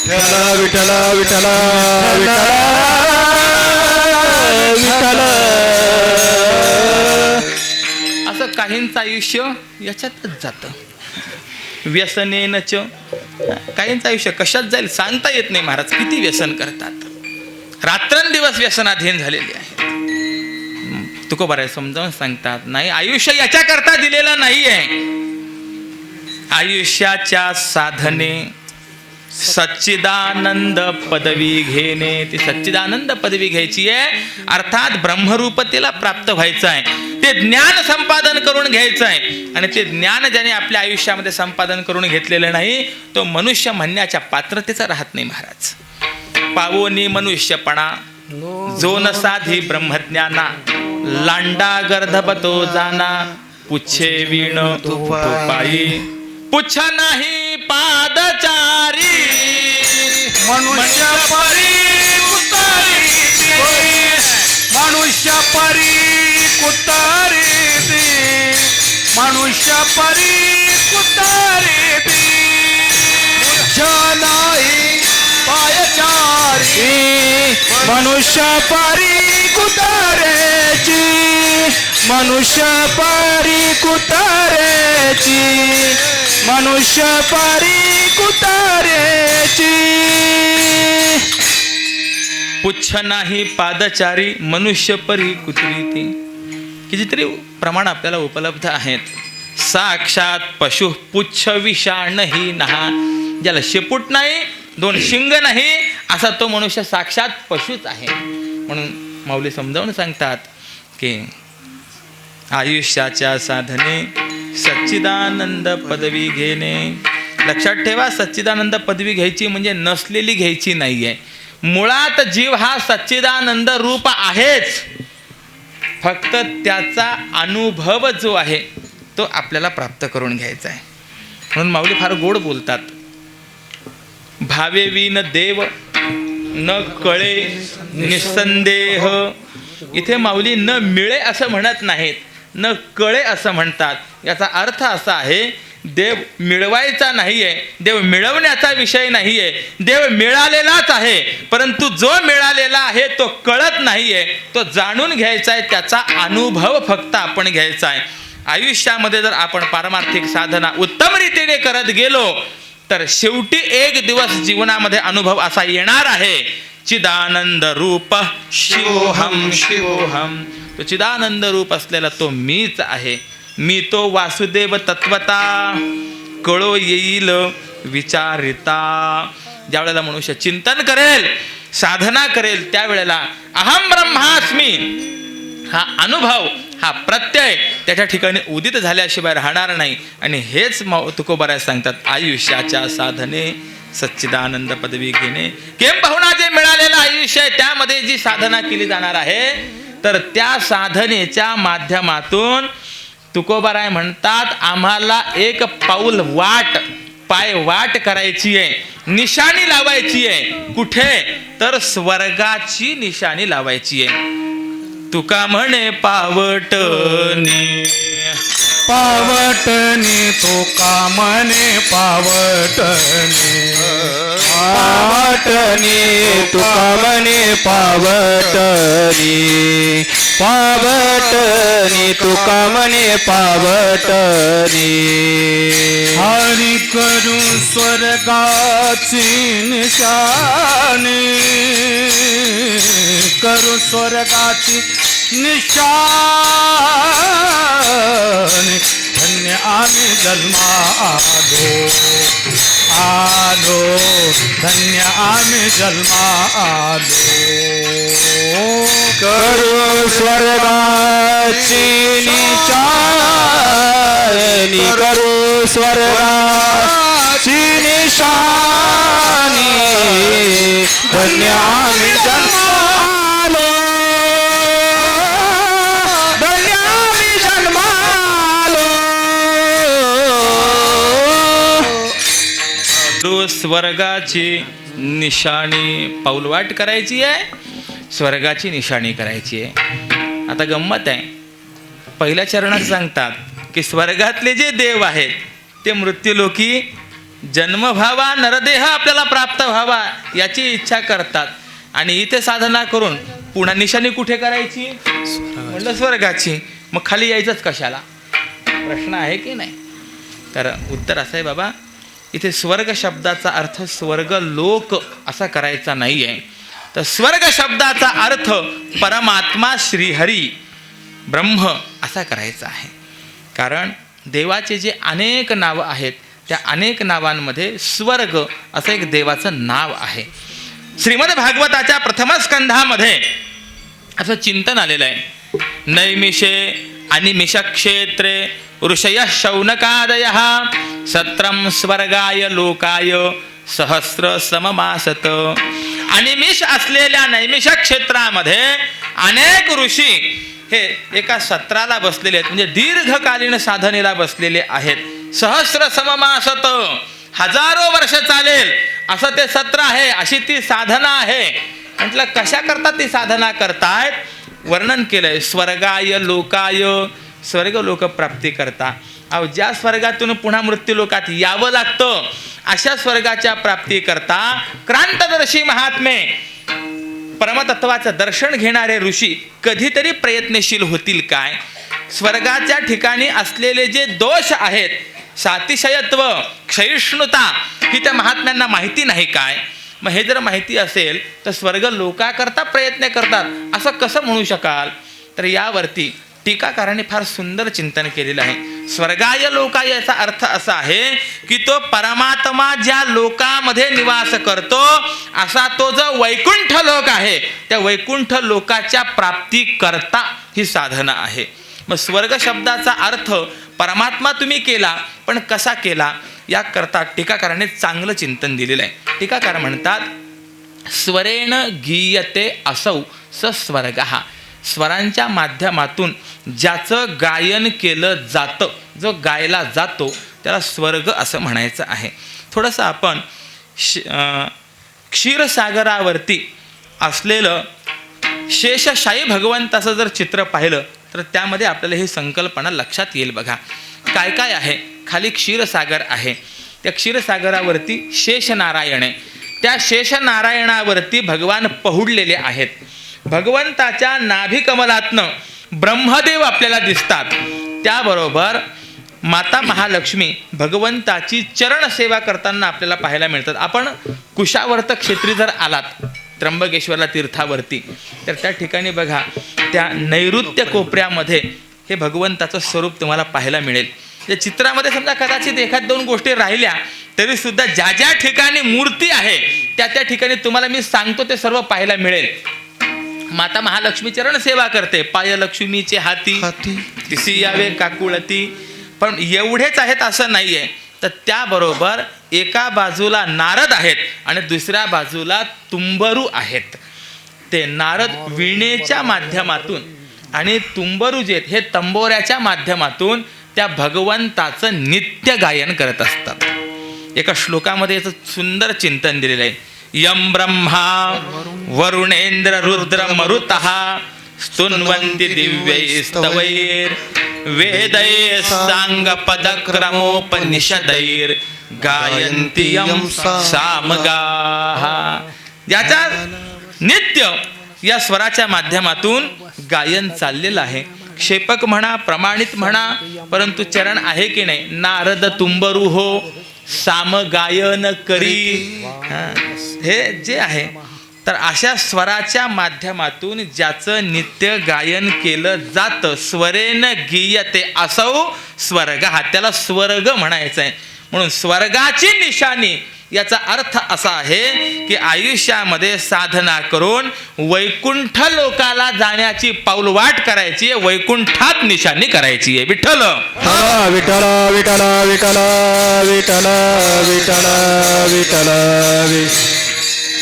Speaker 2: विठ्ठल विठ्ठल विठ्ठल विठ्ठल.
Speaker 1: असं काहींचं आयुष्य याच्यातच जातं. व्यसनेनच काहींचं आयुष्य कशात जाईल सांगता येत नाही. महाराज किती व्यसन करतात, रात्रंदिवस व्यसनाधीन झालेले आहेत. तुकोबाराय समजावून सांगतात, नाही आयुष्य याच्याकरता दिलेलं नाहीये. आयुष्याच्या साधने सच्चिदानंद पदवी घेणे. ती सच्चिदानंद पदवी घ्यायची आहे, अर्थात ब्रह्मरूपतेला प्राप्त व्हायचं आहे. ते ज्ञान संपादन करून घ्यायचं आहे. आणि ते ज्ञान ज्याने आपल्या आयुष्यामध्ये संपादन करून घेतलेलं नाही, तो मनुष्य म्हणण्याच्या पात्रतेचा राहत नाही. महाराज पावोनी मनुष्यपणा जो न साधी ब्रह्मज्ञाना, लांडा गर्धबतो जाना, पुच्छे वीण पायी, पुच्छ नाही पादचारी,
Speaker 3: मनुष्य परी कुतारी, मनुष्य परी कुतारी, मनुष्य परी कुतारी, नाही पायचारी, मनुष्य परी कुतारेची, मनुष्य परी कुतारेची, मनुष्य परी कुतारेची.
Speaker 1: पुच्छ नाही पादचारी, मनुष्य परी कुत्रीती. कितीतरी प्रमाण आपल्याला उपलब्ध आहेत. साक्षात पशु पुच्छ विषाणही नहा. ज्याला शेपूट नाही, 2 शिंग नाही, असा तो मनुष्य साक्षात पशुच आहे. म्हणून माऊली समजावून सांगतात की आयुष्याच्या साधने सच्चिदानंद पदवी घेणे. लक्षात ठेवा, सच्चिदानंद पदवी घ्यायची म्हणजे नसलेली घ्यायची नाहीये. मुळात जीव हा सच्चिदानंद रूप आहेच, फक्त त्याचा अनुभव जो आहे तो आपल्याला प्राप्त करून घ्यायचा आहे. म्हणून माऊली फार गोड बोलतात, भावे विन देव न कळे निसंदेह. इथे माऊली न मिळे असं म्हणत नाहीत, न कळे असं म्हणतात. याचा अर्थ असा आहे, देव मिळवायचा नाहीये, देव मिळवण्याचा विषय नाहीये, देव मिळालेलाच आहे. परंतु जो मिळालेला आहे तो कळत नाहीये, तो जाणून घ्यायचा आहे, त्याचा अनुभव फक्त आपण घ्यायचा आहे. आयुष्यामध्ये जर आपण पारमार्थिक साधना उत्तम रीतीने करत गेलो तर शेवटी एक दिवस जीवनामध्ये अनुभव असा येणार आहे, चिदानंद रूप शिवोहम शिवोहम. तो चिदानंद रूप असलेला तो मीच आहे. मी तो वासुदेव तत्वता कळो येईल विचारिता. ज्या वेळेला मनुष्य चिंतन करेल, साधना करेल, त्यावेळेला अहम ब्रह्मास्मी हा अनुभव, हा प्रत्यय त्याच्या ठिकाणी उदित झाल्याशिवाय राहणार नाही. आणि हेच तुकोबाराय सांगतात, आयुष्याच्या साधने सच्चिदानंद पदवी घेणे. केम पाहुणा जे मिळालेलं आयुष्य आहे त्यामध्ये जी साधना केली जाणार आहे, तर त्या साधनेच्या माध्यमातून तुकोबाराय म्हणतात, आम्हाला एक पाऊल पाय वाट करायची आहे, निशाणी लावायची आहे. कुठे? तर स्वर्गाची निशाणी लावायची आहे. तुका म्हणे पावटने
Speaker 3: पावटणी तुका म्हणे पावटणी
Speaker 2: पावटणी तुका म्हणे पावटणी पावटणी तुका म्हणे पावटणी
Speaker 3: हरी करू स्वर्गाची निशाणी करू स्वर्गाची निशाणी धन्य आम्ही जन्मा आलो धन्य आम्ही जन्मा आलो
Speaker 2: करू स्वर्गाची निशाणी करू स्वर्गाची निशाणी धन्य आम्ही जन्मालो धन्य आम्ही जन्मालो
Speaker 1: तो स्वर्गाची निशाणी पाऊलवाट करायची आहे, स्वर्गाची निशाणी करायची आहे. आता गंमत आहे, पहिल्या चरणात सांगतात की स्वर्गातले जे देव आहेत ते मृत्यूलोकी जन्म व्हावा, नरदेह आपल्याला प्राप्त व्हावा याची इच्छा करतात आणि इथे साधना करून पुन्हा निशाणी कुठे करायची म्हणलं स्वर्गाची. मग खाली यायचंच कशाला प्रश्न आहे की नाही. तर उत्तर असं आहे बाबा, इथे स्वर्ग शब्दाचा अर्थ स्वर्ग लोक असा करायचा नाही आहे, तर स्वर्ग शब्दाचा अर्थ परमात्मा श्रीहरी ब्रह्म असा करायचा आहे. कारण देवाचे जे अनेक नावं आहेत त्या अनेक नावांमध्ये स्वर्ग असं एक देवाचं नाव आहे. श्रीमद भागवताच्या प्रथम स्कंधामध्ये असं चिंतन आलेलं आहे. नैमिषे अनिमिष क्षेत्रे ऋषय शौनकादयः सत्रम स्वर्गाय लोकाय सहस्र सममासत. अनिमिष असलेल्या नैमिष क्षेत्रामध्ये अनेक ऋषी हे एका सत्राला बसलेले आहेत, म्हणजे दीर्घकालीन साधनेला बसलेले आहेत. सहस्र सममासत, हजारो वर्ष चालेल असं ते सत्र आहे, अशी ती साधना आहे. म्हटलं कशा करता ती साधना करतायत, वर्णन केलंय. स्वर्गाय लोकाय, स्वर्ग लोक प्राप्ती करता. अहो ज्या स्वर्गातून पुन्हा मृत्यू लोकात यावं लागतं अशा स्वर्गाच्या प्राप्ती करता क्रांतदर्शी महात्मे, परमतत्वाचं दर्शन घेणारे ऋषी कधीतरी प्रयत्नशील होतील काय. स्वर्गाच्या ठिकाणी असलेले जे दोष आहेत, सातिशयत्व, क्षयिष्णुता, ही त्या महात्म्यांना माहिती नाही काय. मग हे जर माहिती असेल तर स्वर्ग लोकाकरता प्रयत्न करतात असं कसं म्हणू शकाल. तर यावरती टीकाकारांनी फार सुंदर चिंतन केलेलं आहे. स्वर्गाय लोकाय याचा अर्थ असा आहे की तो परमात्मा ज्या लोकामध्ये निवास करतो असा तो जो वैकुंठ लोक आहे त्या वैकुंठ लोकाच्या प्राप्ती करता ही साधना आहे. मग स्वर्ग शब्दाचा अर्थ परमात्मा तुम्ही केला, पण कसा केला याकरता टीकाकारांनी चांगलं चिंतन दिलेलं आहे. टीकाकार म्हणतात स्वरेण गीयते असौ स स्वर्गः. स्वरांच्या माध्यमातून ज्याचं गायन केलं जातं, जो गायला जातो त्याला स्वर्ग असं म्हणायचं आहे. थोडंसं आपण क्षीरसागरावरती असलेलं शेषशाही भगवंताचं जर चित्र पाहिलं तर त्यामध्ये आपल्याला ही संकल्पना लक्षात येईल. बघा काय काय आहे. खाली क्षीरसागर आहे, त्या क्षीरसागरावरती शेषनारायण आहे. त्या शेषनारायणावरती भगवान पहुडलेले आहेत. भगवंताच्या नाभिकमलातनं ब्रह्मदेव आपल्याला दिसतात. त्याबरोबर माता महालक्ष्मी भगवंताची चरण सेवा करताना आपल्याला पाहायला मिळतात. आपण कुशावर्त क्षेत्री जर आलात त्र्यंबकेश्वरला तीर्थावरती तर त्या ठिकाणी बघा त्या नैऋत्य कोपऱ्यामध्ये हे भगवंताचं स्वरूप तुम्हाला पाहायला मिळेल. या चित्रामध्ये समजा कदाचित एखाद दोन गोष्टी राहिल्या तरी सुद्धा ज्या ज्या ठिकाणी मूर्ती आहे त्या त्या ठिकाणी तुम्हाला मी सांगतो ते सर्व पाहायला मिळेल. माता महालक्ष्मी चरण सेवा करते, पाय लक्ष्मीचे हाती तिसी यावे काकुळती. पण एवढेच आहेत असं नाही आहे, तर त्याबरोबर एका बाजूला नारद आहेत आणि दुसऱ्या बाजूला तुंबरू आहेत. ते नारद वीणेच्या माध्यमातून आणि तुंबरू जे हे तंबोऱ्याच्या माध्यमातून त्या भगवंताचं नित्य गायन करत असतात. एका श्लोकामध्ये याचं सुंदर चिंतन दिलेलं आहे. यम ब्रह्मा वरुणेंद्र रुद्र मरुतः स्तुन्वन्ति दिव्यैस्तवैर् वेदैः साङ्गपदक्रमोपनिषदैर् गायन्ति यं सामगाः. याच्या नित्य या स्वराच्या माध्यमातून गायन चाललेलं आहे. क्षेपक म्हणा, प्रमाणित म्हणा, परंतु चरण आहे की नाही. नारद तुंबरू हो साम गायन करी, हे जे आहे. तर अशा स्वराच्या माध्यमातून ज्याचं नित्य गायन केलं जातं, स्वरेन गीयते असौ स्वर्ग, हा त्याला स्वर्ग म्हणायचं आहे. म्हणून स्वर्गाची निशाणी याचा अर्थ असा आहे की आयुष्यामध्ये साधना करून वैकुंठ लोकाला जाण्याची पाऊलवाट करायची आहे, वैकुंठात निशाणी करायची आहे. विठ्ठल
Speaker 2: विठ्ठल विठ्ठल विठ्ठल विठ्ठल विठ्ठल विठ्ठल.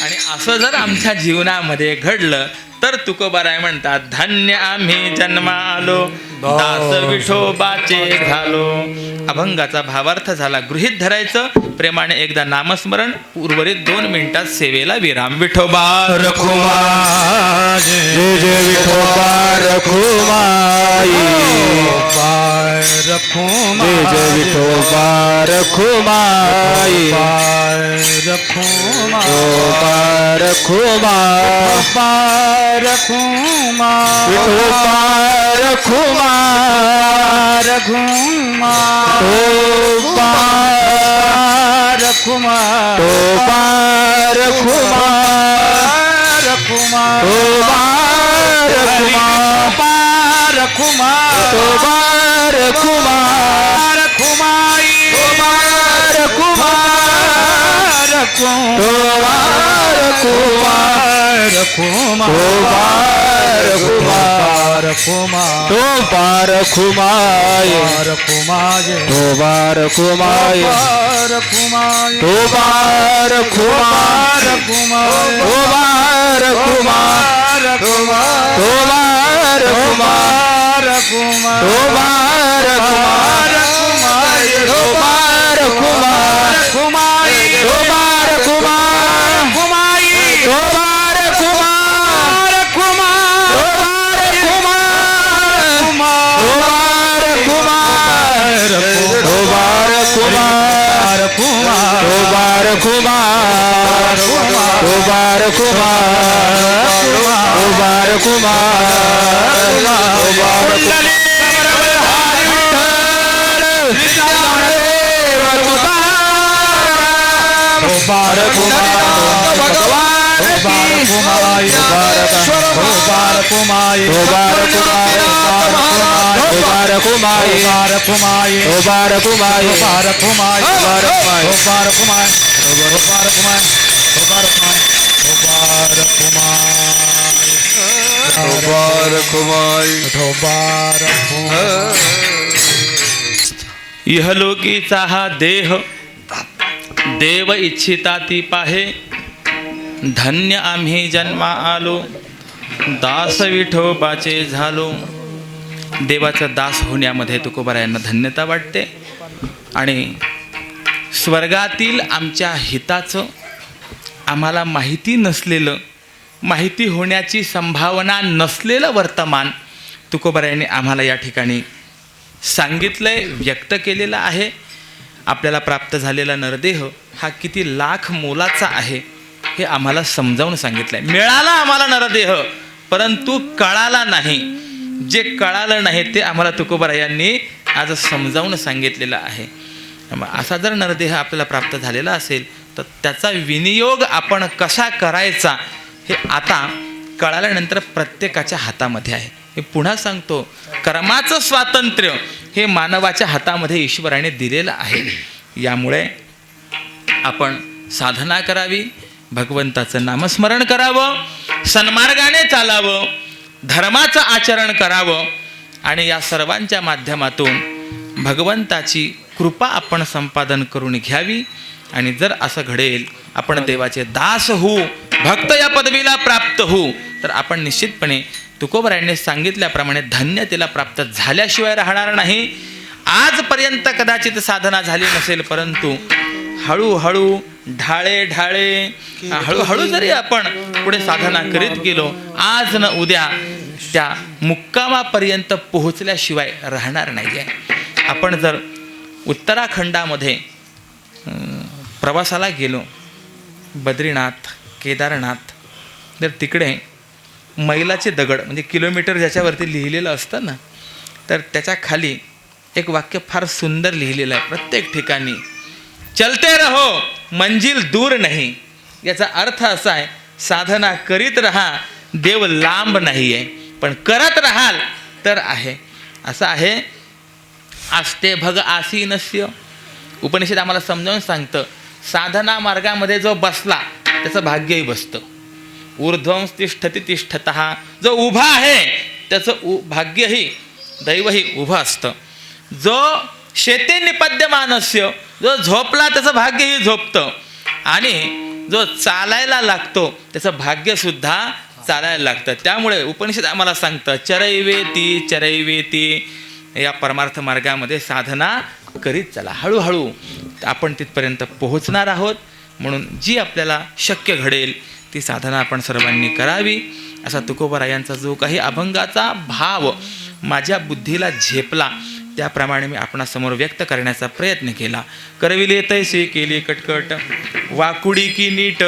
Speaker 1: आणि असं जर आमच्या जीवनामध्ये घडलं तर तुकोबाराय म्हणतात, धन्य आम्ही जन्मालो दास विठोबाचे झालो. अभंगाचा भावार्थ झाला. गृहीत धरायचं. प्रेमाने एकदा नामस्मरण, उर्वरित 2 मिनिटात सेवेला विराम. विठोबा
Speaker 2: रखुमाई जय जय विठोबा रखुमाई, जय जय विठोबा रखुमाई, विठोबा रखुमा, विठोबा रखुमा, रघुमा, विठोबा रखुमा, विठोबा रखुमा, रखुमा, विठोबा रखुमा, रखुमा, विठोबा रखुमा, रखुमाई, विठोबा रखुमा, रखुमा, रखुमा, रखुमा, रखुमा, रखुमा, विठोबा रखुमाय, रखुमाय, विठोबा रखुमाय, रखुमाय, विठोबा रखुमा, रखुमा, विठोबा रखुमा, रखुमा, विठोबा रखुमा, रखुमा, विठोबा रखुमा, रखुमाय, विठोबा रखुमा, रखुमाय, विठोबा रखुमा, रखुमाय, विठोबा रखुमा, रखुमा,
Speaker 1: इहलोकीचा हा देह देव इच्छिता ती पाहे, धन्य आम्ही जन्मा आलो दास विठोबाचे झालो. देवाचा दास होण्यामध्ये तुकोबारायांना धन्यता वाटते आणि स्वर्गातील आमच्या हिताचं आम्हाला माहिती नसलेलं, माहिती होण्याची संभावना नसलेलं वर्तमान तुकोबारायांनी आम्हाला या ठिकाणी सांगितलंय, व्यक्त केलेलं आहे. आपल्याला प्राप्त झालेला नरदेह हा किती लाख मोलाचा आहे हे आम्हाला समजावून सांगितलंय. मिळाला आम्हाला नरदेह, परंतु कळाला नाही. जे कळालं नाही ते आम्हाला तुकोबारायांनी आज समजावून सांगितलेलं आहे. असा जर नरदेह आपल्याला प्राप्त झालेला असेल तर त्याचा विनियोग आपण कसा करायचा हे आता कळाल्यानंतर प्रत्येकाच्या हातामध्ये आहे. मी पुन्हा सांगतो, कर्माचं स्वातंत्र्य हे मानवाच्या हातामध्ये ईश्वराने दिलेलं आहे. यामुळे आपण साधना करावी, भगवंताचं नामस्मरण करावं, सन्मार्गाने चालावं, धर्माचं आचरण करावं आणि या सर्वांच्या माध्यमातून भगवंताची कृपा आपण संपादन करून घ्यावी. आणि जर असं घडेल, आपण देवाचे दास होऊ, भक्त या पदवीला प्राप्त होऊ, तर आपण निश्चितपणे तुकोबारायांनी सांगितल्याप्रमाणे धन्यतेला प्राप्त झाल्याशिवाय राहणार नाही. आजपर्यंत कदाचित साधना झाली नसेल, परंतु हळूहळू ढाळे ढाळे हळूहळू जरी आपण पुढे साधना करीत गेलो, आज न उद्या त्या मुक्कामापर्यंत पोहोचल्याशिवाय राहणार नाही आहे. आपण जर उत्तराखंडामध्ये प्रवासाला गेलो, बद्रीनाथ, केदारनाथ, तर तिकडे मैलाचे दगड म्हणजे किलोमीटर ज्याच्यावरती लिहिलेलं असतं ना, तर त्याच्या खाली एक वाक्य फार सुंदर लिहिलेलं आहे प्रत्येक ठिकाणी, चलते रहो मंजिल दूर नाही. याचा अर्थ असा आहे, साधना करीत राहा, देव लांब नाही आहे, पण करत राहाल तर आहे. असं आहे. आस्ते भग आसीनस्य. उपनिषद आम्हाला समजावून सांगतं, साधना मार्गामध्ये जो बसला त्याचं भाग्यही बसतं. ऊर्ध्वं तिष्ठती तिष्ठतः. जो उभा आहे त्याचं भाग्यही दैवही उभं असतं. जो शेते निपद्यमानस्य, जो झोपला त्याचं भाग्यही झोपतं. आणि जो चालायला लागतो त्याचं भाग्यसुद्धा चालायला लागतं. त्यामुळे उपनिषद आम्हाला सांगतं, चरैवेती चरैवेती. या परमार्थ मार्गामध्ये साधना करीत चला. हळूहळू आपण तिथपर्यंत पोहोचणार आहोत. म्हणून जी आपल्याला शक्य घडेल ती साधना आपण सर्वांनी करावी. असा तुकोबारायांचा जो काही अभंगाचा भाव माझ्या बुद्धीला झेपला त्याप्रमाणे मी आपणासमोर व्यक्त करण्याचा प्रयत्न केला. करविले तैसे केली कटकट, वाकुडी की नीट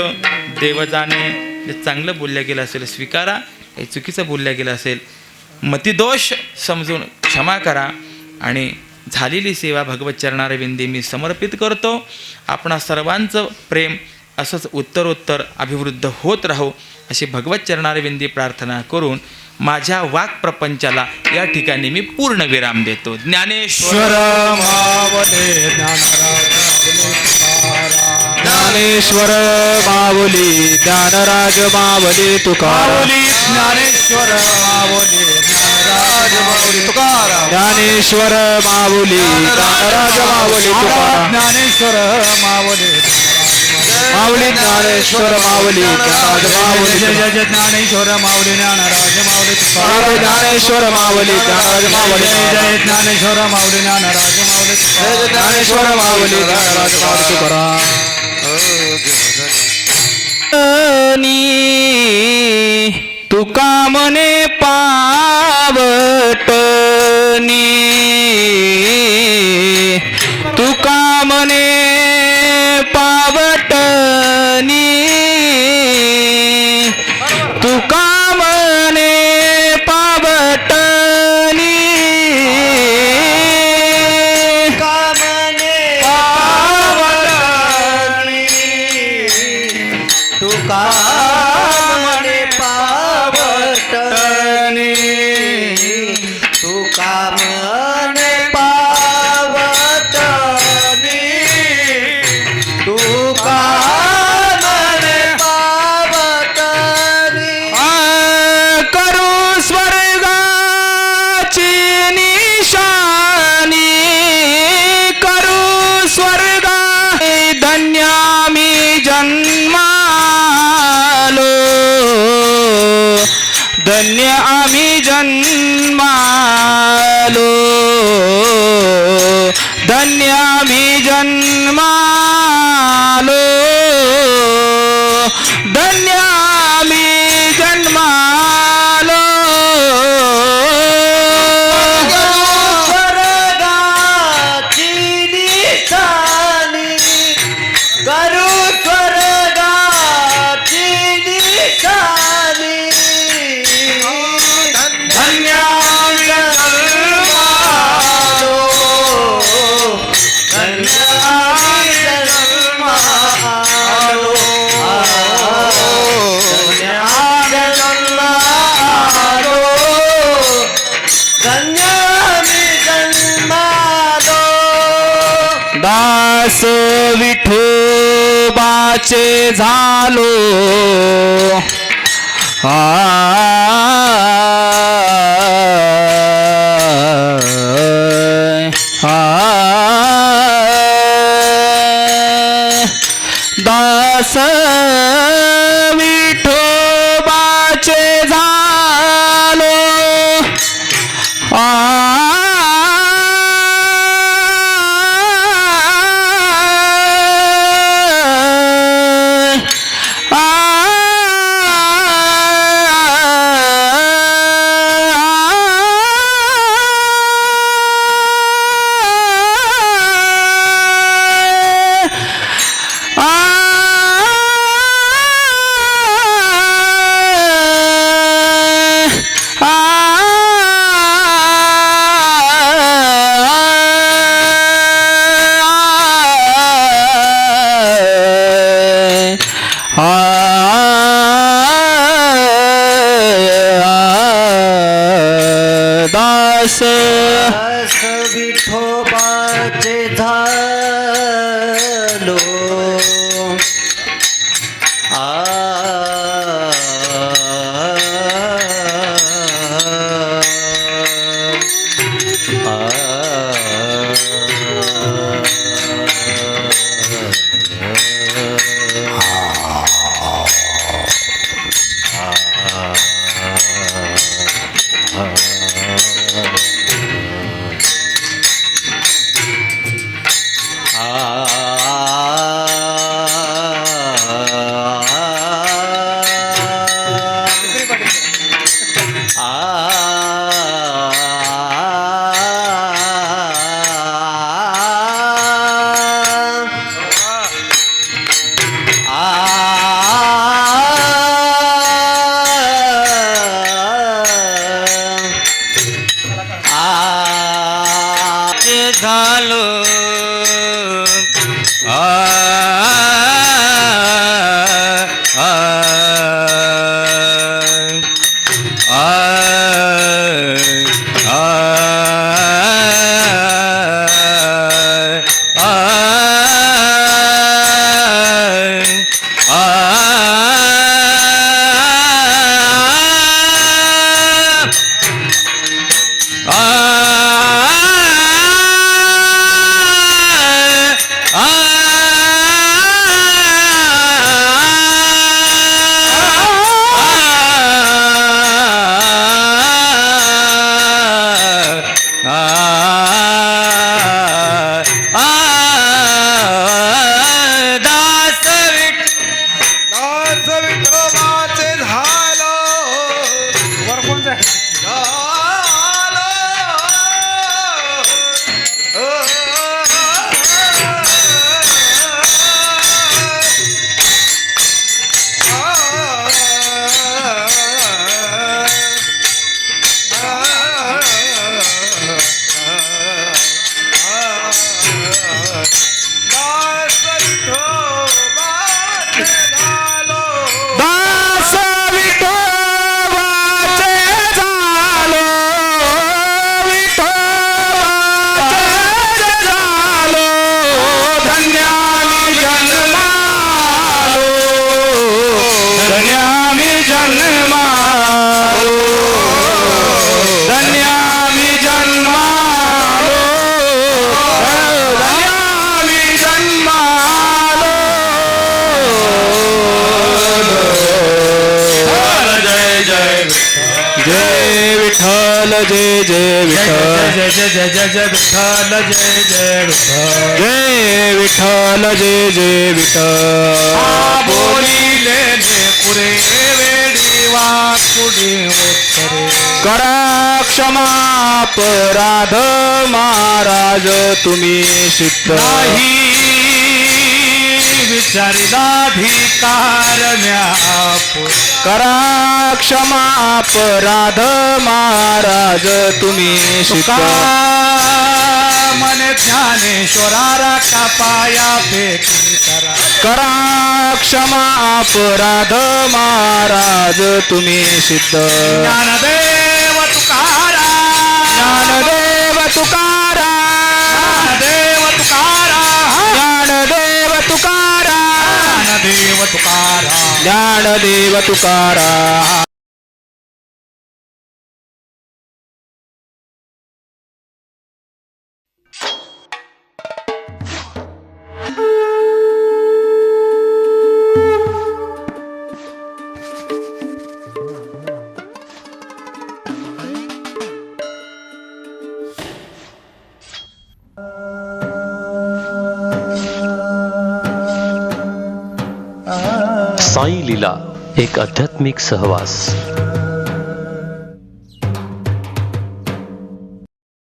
Speaker 1: देव जाणे. जे चांगलं बोललं गेलं असेल स्वीकारा, काही चुकीचं बोललं गेलं असेल मतिदोष समजून क्षमा करा. आणि झालेली सेवा भगवत चरणारविंदी मी समर्पित करतो. आपणा सर्वांचं प्रेम असंच उत्तरोत्तर अभिवृद्ध होत राहो अशी भगवत चरणारविंदी प्रार्थना करून माझ्या वाक्प्रपंचाला या ठिकाणी मी पूर्ण विराम देतो. ज्ञानेश्वर
Speaker 2: मावले ज्ञानेश्वर माऊली ज्ञानराज मावली तुकाराम.
Speaker 3: ज्ञानेश्वर माऊली ज्ञानराज माऊली तुकाराम.
Speaker 2: ज्ञानेश्वर माऊली ज्ञानराज माऊली तुकाराम.
Speaker 3: ज्ञानेश्वर माऊली
Speaker 2: माऊली ज्ञानेश्वर माऊली ज्ञानराज माऊली.
Speaker 3: जय जय ज्ञानेश्वर माऊली ज्ञानराज माऊली
Speaker 2: माऊली ज्ञानेश्वर माऊली ज्ञानराज माऊली.
Speaker 3: जय ज्ञानेश्वर माऊली ज्ञानराज माऊली.
Speaker 2: ज्ञानेश्वर माऊली ज्ञानराज माऊली तुकाराम. तुका मने पावटनी, तुका मने पावटनी, तुका मने पावटनी,
Speaker 3: तुका म्हणे पावटणी, तुका म्हणे पावटणी, तुका म्हणे पावटणी.
Speaker 2: करू स्वर्गाची निशानी, करू स्वर्गा धन्यामी जन्मालो, धन्य आम्ही जन्मालो, धन्य आम्ही जन्मालो, धन्य आम्ही जन्मालो.
Speaker 3: स्वर्गाची निशाणी, करू स्वर्गाची निशाणी, धन्य आम्ही जन्मालो, धन्य आम्ही जन्मालो, धन्य आम्ही जन्मालो, धन्य आम्ही जन्मालो.
Speaker 2: दास विठोबाचे झालो, दास विठोबाचे झालो,
Speaker 4: दास विठोबाचे झालो झालो दास विठोबाचे झालो वर कोण विठ्ठल जय जय विठ्ठल
Speaker 3: जय जय जय जय जय विठ्ठल जय जय विठ्ठल
Speaker 4: जय विठ्ठल जय जय विठ्ठल
Speaker 3: बोलिले पुरे वेडी वाकुडी उत्तरे
Speaker 4: करा क्षमा अपराध महाराज तुम्ही सिद्ध
Speaker 3: नाही विचारिलाधिकार म्यापुर
Speaker 4: करा क्षमा अपराध महाराज तुम्ही सिद्ध
Speaker 3: मन ज्ञानेश्वरा पाया फेकी
Speaker 4: करा क्षमा अपराध महाराज तुम्ही सिद्ध
Speaker 3: ज्ञानदेव तुकारा
Speaker 4: ज्ञानदेव तुकारा
Speaker 3: ज्ञानदेव तुकारा
Speaker 4: ज्ञानदेव तुकारा
Speaker 3: ज्ञानदेव
Speaker 4: ज्ञानदेव
Speaker 3: तुकारा
Speaker 4: तुकारा
Speaker 5: साई लीला एक आध्यात्मिक सहवास.